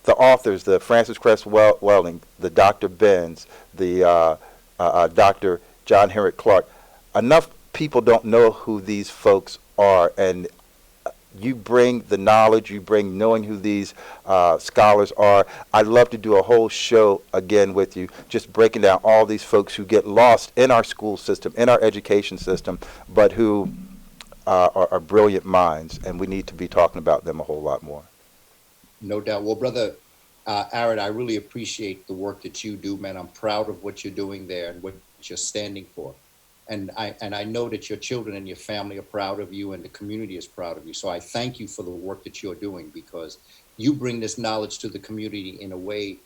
The authors, the Francis Cress Welding, the Dr. Benz, the Dr. John Henrik Clark, enough people don't know who these folks are, and you bring the knowledge, you bring knowing who these scholars are. I'd love to do a whole show again with you, just breaking down all these folks who get lost in our school system, in our education system, but who are brilliant minds, and we need to be talking about them a whole lot more. No doubt. Well, Brother Aaron, I really appreciate the work that you do, man. I'm proud of what you're doing there and what you're standing for. And I know that your children and your family are proud of you, and the community is proud of you. So I thank you for the work that you're doing, because you bring this knowledge to the community in a way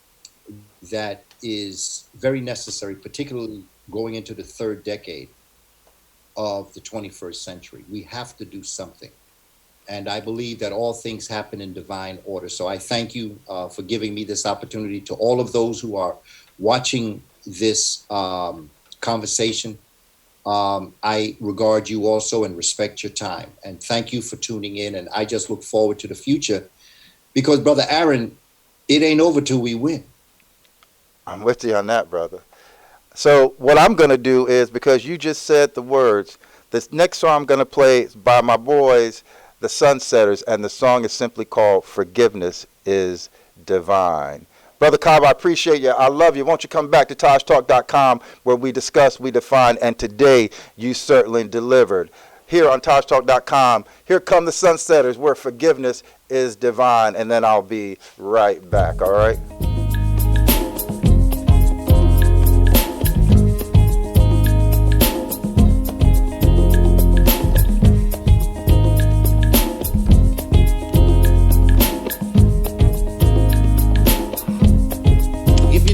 that is very necessary, particularly going into the third decade of the 21st century. We have to do something. And I believe that all things happen in divine order. So I thank you for giving me this opportunity. To all of those who are watching this conversation, I regard you also and respect your time. And thank you for tuning in. And I just look forward to the future, because, Brother Aaron, it ain't over till we win. I'm with you on that, brother. So what I'm going to do is, because you just said the words, this next song I'm going to play is by my boys, the Sunsetters, and the song is simply called Forgiveness is Divine. Brother Kaba, I appreciate you. I love you. Won't you come back to TajTalk.com, where we discuss, we define, and today you certainly delivered. Here on TajTalk.com, here come the Sunsetters, where forgiveness is divine, and then I'll be right back, all right?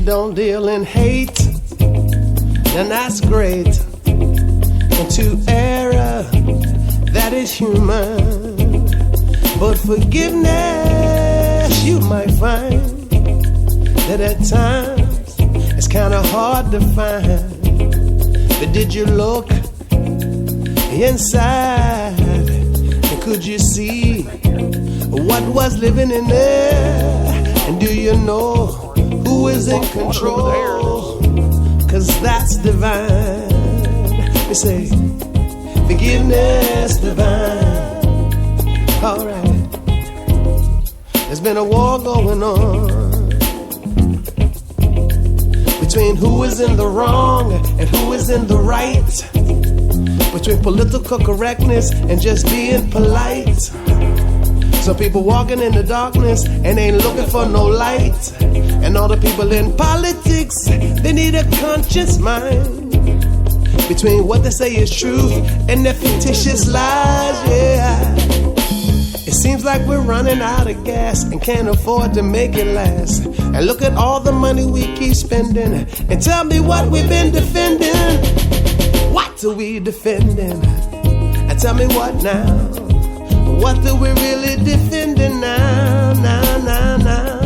Don't deal in hate, then that's great. Into error, that is human. But forgiveness, you might find that at times it's kind of hard to find. But did you look inside? And could you see what was living in there? And do you know who is in control? 'Cause that's divine. We say, forgiveness divine. Alright. There's been a war going on between who is in the wrong and who is in the right, between political correctness and just being polite. Some people walking in the darkness and ain't looking for no light. And all the people in politics, they need a conscious mind between what they say is truth and their fictitious lies, yeah. It seems like we're running out of gas and can't afford to make it last. And look at all the money we keep spending. And tell me what we've been defending. What are we defending? And tell me what now? What are we really defending now, now, now, now?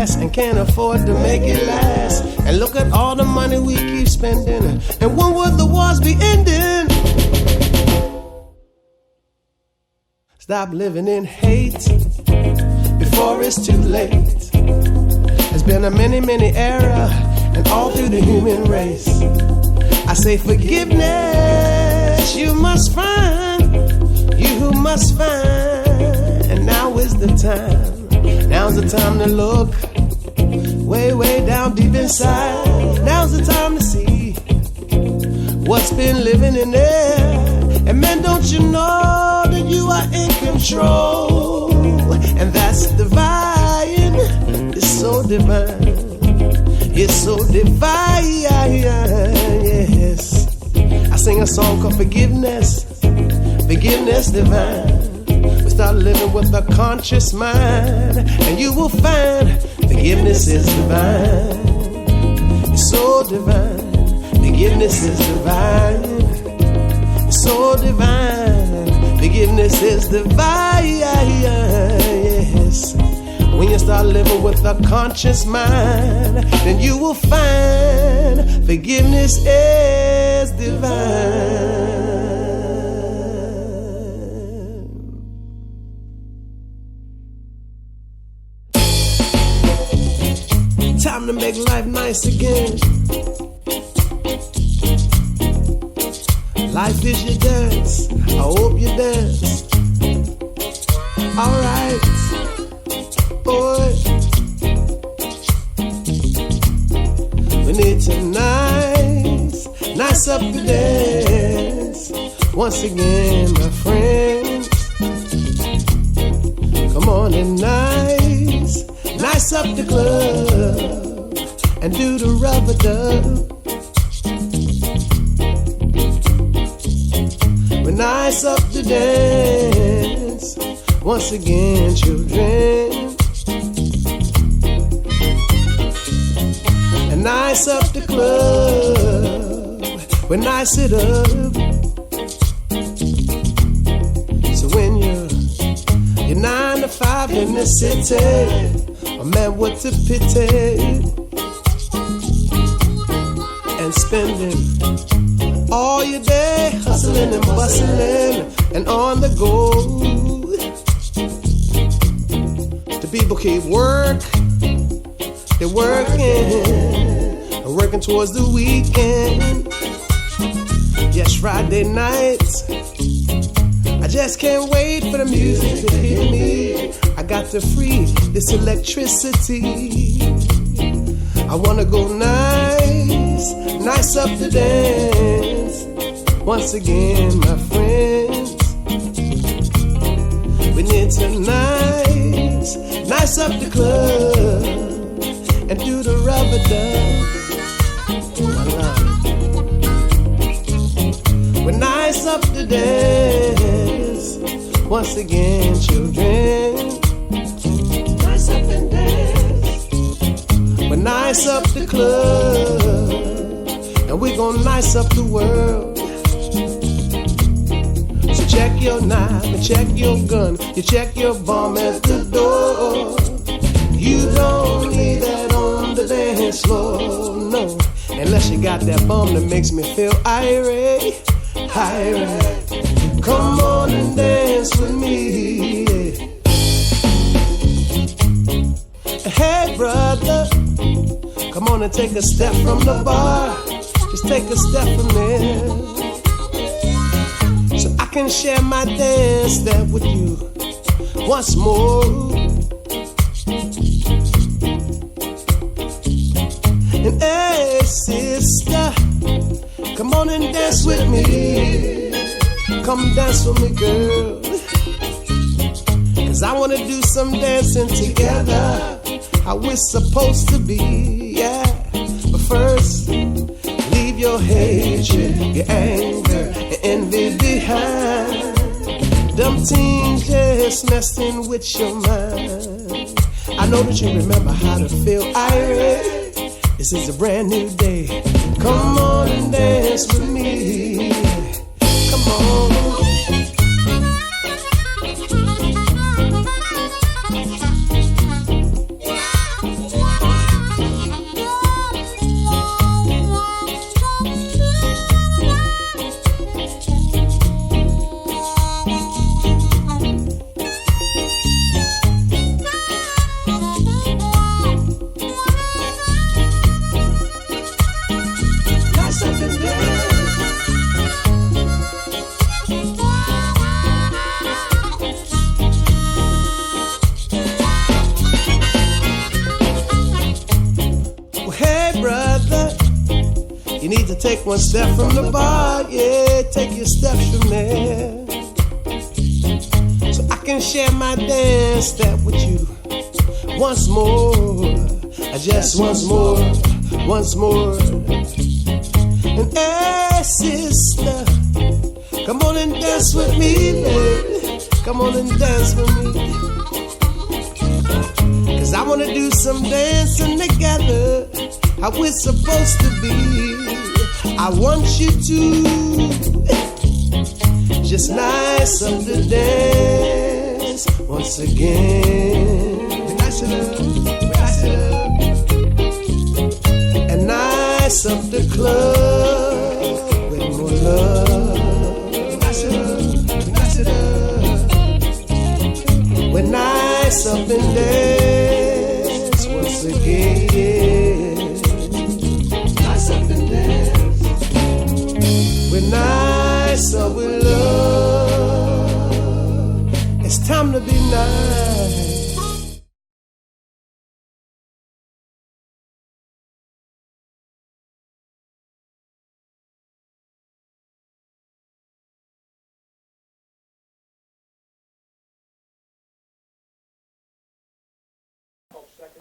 And can't afford to make it last. And look at all the money we keep spending. And when will the wars be ending? Stop living in hate before it's too late. There's been a many, many era, and all through the human race. I say forgiveness you must find, you must find. And now is the time. Now's the time to look way, way down deep inside. Now's the time to see what's been living in there. And man, don't you know that you are in control? And that's divine. It's so divine. It's so divine, yes. I sing a song called Forgiveness. Forgiveness divine. Start living with a conscious mind, and you will find forgiveness is divine. It's so divine. Forgiveness is divine. It's so divine. Forgiveness is divine. Yes. When you start living with a conscious mind, then you will find forgiveness is divine. Time to make life nice again. Life is your dance. I hope you dance. Alright, boy. We need to nice up the dance. Once again, my friends. Come on and nice up the club and do the rubber dub. We nice up the dance once again, children, and nice up the club. We nice it up. So when you're 9 to 5 in the city. Oh man, what a pity. And spending all your day hustling and bustling and on the go. The people keep they're working towards the weekend. Yes, Friday nights, I just can't wait for the music to hit me. I got to free this electricity. I wanna go nice up the dance. Once again, my friends, we need to nice up the club and do the rubber dub. We nice up the dance. Once again, children, nice up and dance. We nice up the club, and we gon' nice up the world. So check your knife and check your gun. You check your bomb at the door. You don't need that on the dance floor, no. Unless you got that bomb that makes me feel irate, irate. Come on and dance with me. Hey brother, come on and take a step from the bar. Just take a step from there, so I can share my dance step with you once more. And hey sister, come on and dance with me. Come dance with me, girl, 'cause I wanna do some dancing together, how we're supposed to be, yeah. But first, leave your hatred, your anger, your envy behind. Them things just messing with your mind. I know that you remember how to feel irate. This is a brand new day. Come on and dance with me. Come on. Take one step from the bar, yeah, take your steps from there, so I can share my dance step with you once more, just once more, once more. And hey sister, come on and dance with me, baby. Come on and dance with me, 'cause I wanna do some dancing together, how we're supposed to be. I want you to just nice up the dance once again. Nice it up, nice it up, and nice up the club with more love. Nice it up, nice it up, with nice up and dance once again. Nice up and dance. We're nice or we love. It's time to be nice.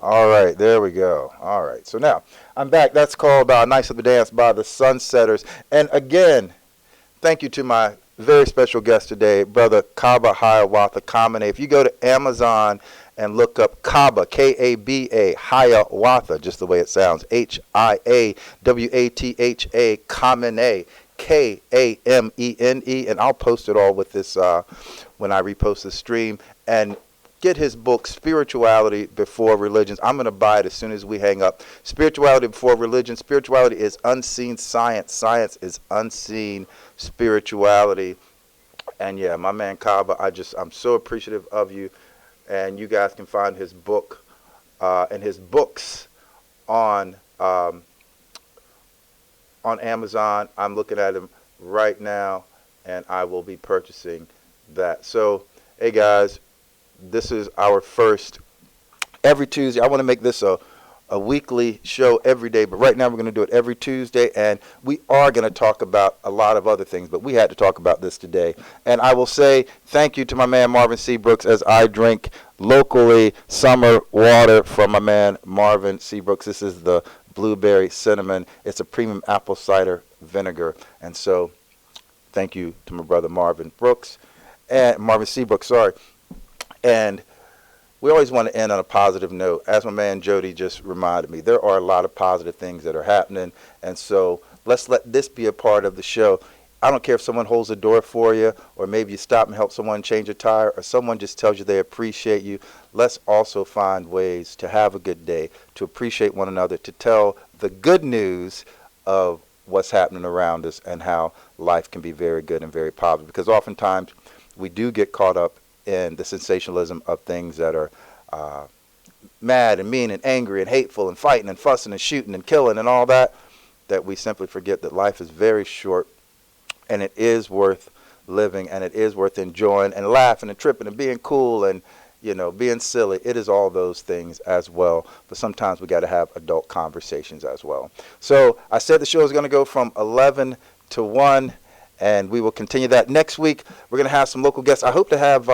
All right, there we go. All right, so now I'm back. That's called Nice of the Dance by the Sunsetters. And again, thank you to my very special guest today, Brother Kaba Hiawatha Kamene. If you go to Amazon and look up Kaba, K-A-B-A, Hiawatha, just the way it sounds, Hiawatha Kamene, Kamene, and I'll post it all with this when I repost the stream. And get his book, Spirituality Before Religions. I'm going to buy it as soon as we hang up. Spirituality Before Religion. Spirituality is unseen science. Science is unseen spirituality. And yeah, my man Kaba, I'm so appreciative of you. And you guys can find his book and his books on Amazon. I'm looking at them right now, and I will be purchasing that. So, hey guys, this is our first every Tuesday. I want to make this a weekly show every day, but right now we're going to do it every Tuesday, and we are going to talk about a lot of other things, but we had to talk about this today. And I will say thank you to my man Marvin Seabrooks as I drink locally summer water from my man Marvin Seabrooks. This is the blueberry cinnamon. It's a premium apple cider vinegar. And so thank you to my brother Marvin Seabrooks, sorry. And we always want to end on a positive note. As my man Jody just reminded me, there are a lot of positive things that are happening. And so let's let this be a part of the show. I don't care if someone holds the door for you, or maybe you stop and help someone change a tire, or someone just tells you they appreciate you. Let's also find ways to have a good day, to appreciate one another, to tell the good news of what's happening around us and how life can be very good and very positive. Because oftentimes we do get caught up in the sensationalism of things that are mad and mean and angry and hateful and fighting and fussing and shooting and killing and all that, that we simply forget that life is very short. And it is worth living, and it is worth enjoying and laughing and tripping and being cool and, being silly. It is all those things as well. But sometimes we got to have adult conversations as well. So I said the show is going to go from 11 to 1, and we will continue that. Next week, we're going to have some local guests. I hope to have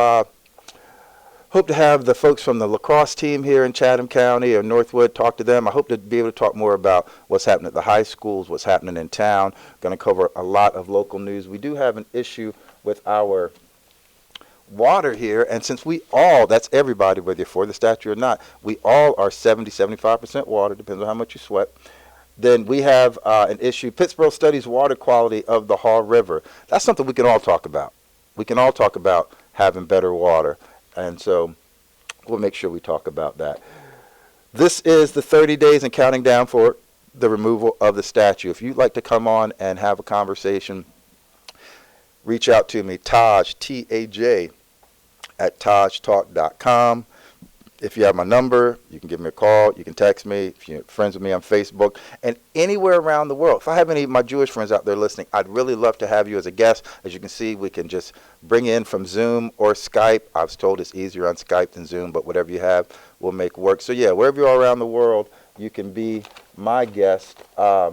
the folks from the lacrosse team here in Chatham County or Northwood, talk to them. I hope to be able to talk more about what's happening at the high schools, what's happening in town. Going to cover a lot of local news. We do have an issue with our water here, and since we all, that's everybody, whether you're for the statue or not, we all are 70-75% water, depends on how much you sweat. Then we have an issue. Pittsboro studies water quality of the Haw River. That's something we can all talk about. We can all talk about having better water. And so we'll make sure we talk about that. This is the 30 days and counting down for the removal of the statue. If you'd like to come on and have a conversation, reach out to me, Taj, T-A-J, at tajtalk.com. If you have my number, you can give me a call. You can text me. If you're friends with me on Facebook. And anywhere around the world. If I have any of my Jewish friends out there listening, I'd really love to have you as a guest. As you can see, we can just bring in from Zoom or Skype. I was told it's easier on Skype than Zoom, but whatever you have, we'll make work. So, yeah, wherever you are around the world, you can be my guest. I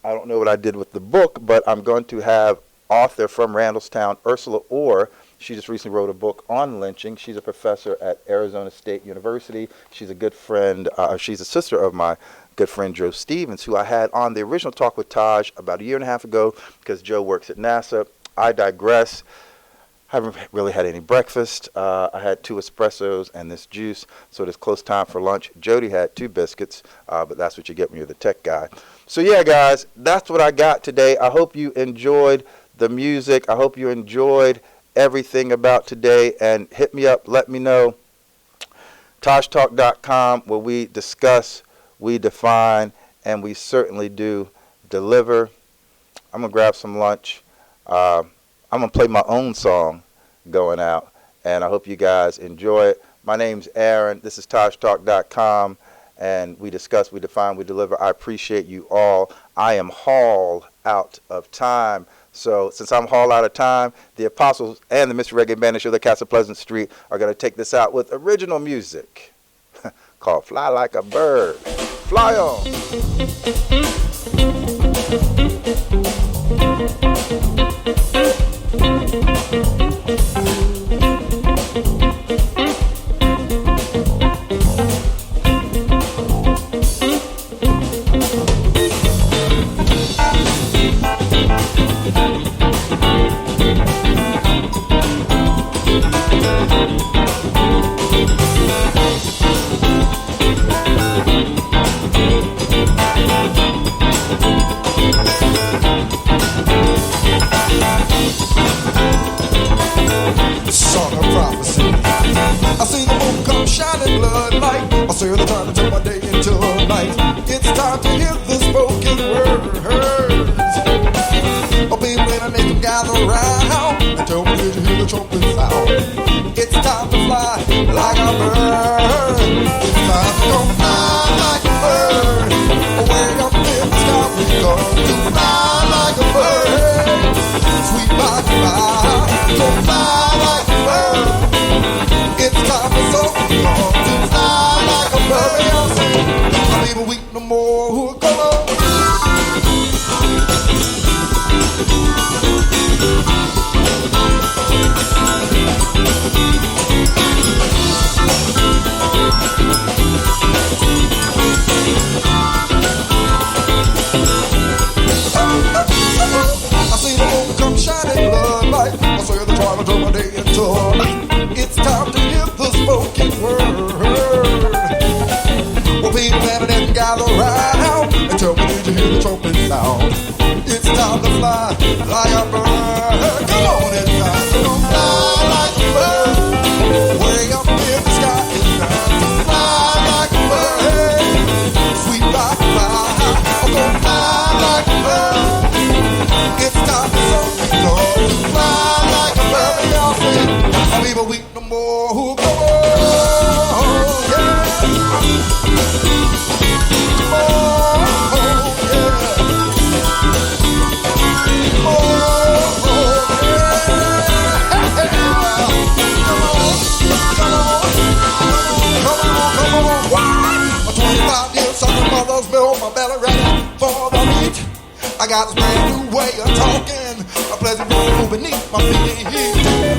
don't know what I did with the book, but I'm going to have author from Randallstown, Ursula Orr. She just recently wrote a book on lynching. She's a professor at Arizona State University. She's a good friend. She's a sister of my good friend Joe Stevens, who I had on the original Talk with Taj about a year and a half ago because Joe works at NASA. I digress. Haven't really had any breakfast. I had 2 espressos and this juice, so it's close time for lunch. Jody had 2 biscuits, but that's what you get when you're the tech guy. So yeah, guys, that's what I got today. I hope you enjoyed the music. I hope you enjoyed everything about today, and hit me up, let me know. tajtalk.com, where we discuss, we define, and we certainly do deliver. I'm going to grab some lunch. I'm going to play my own song going out, and I hope you guys enjoy it. My name's Aaron. This is tajtalk.com, and we discuss, we define, we deliver. I appreciate you all. I am hauled out of time. So since I'm hauled out of time, the Apostles and the Mr. Reggae Band of the Cats of Pleasant Street are going to take this out with original music called Fly Like a Bird. Fly on. Shining blood light, I say the time to turn my day into a night. It's time to hear the spoken words. Oh, people in a nation gather round and tell me, did you hear the trumpet sound? It's time to fly like a bird. It's time to go fly like a bird. Away up in the sky we go to fly like a bird. Sweet by goodbye, go fly like a bird. It's time for so long to fly like a bird. Not even weak no more. Who will come on? I see the moon come shining blood light. I saw the twilight of my day no weak no more. Come on, yeah. Come on, yeah. Mother's milk, my belly ready for the meat. I got this brand new way of talking, a pleasant room beneath my feet.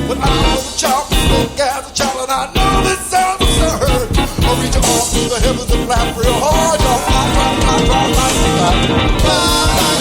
When I was a child, slick as a child, and I know this sounds absurd. I'll reach off to the heavens and laugh real hard, y'all. I drop like that.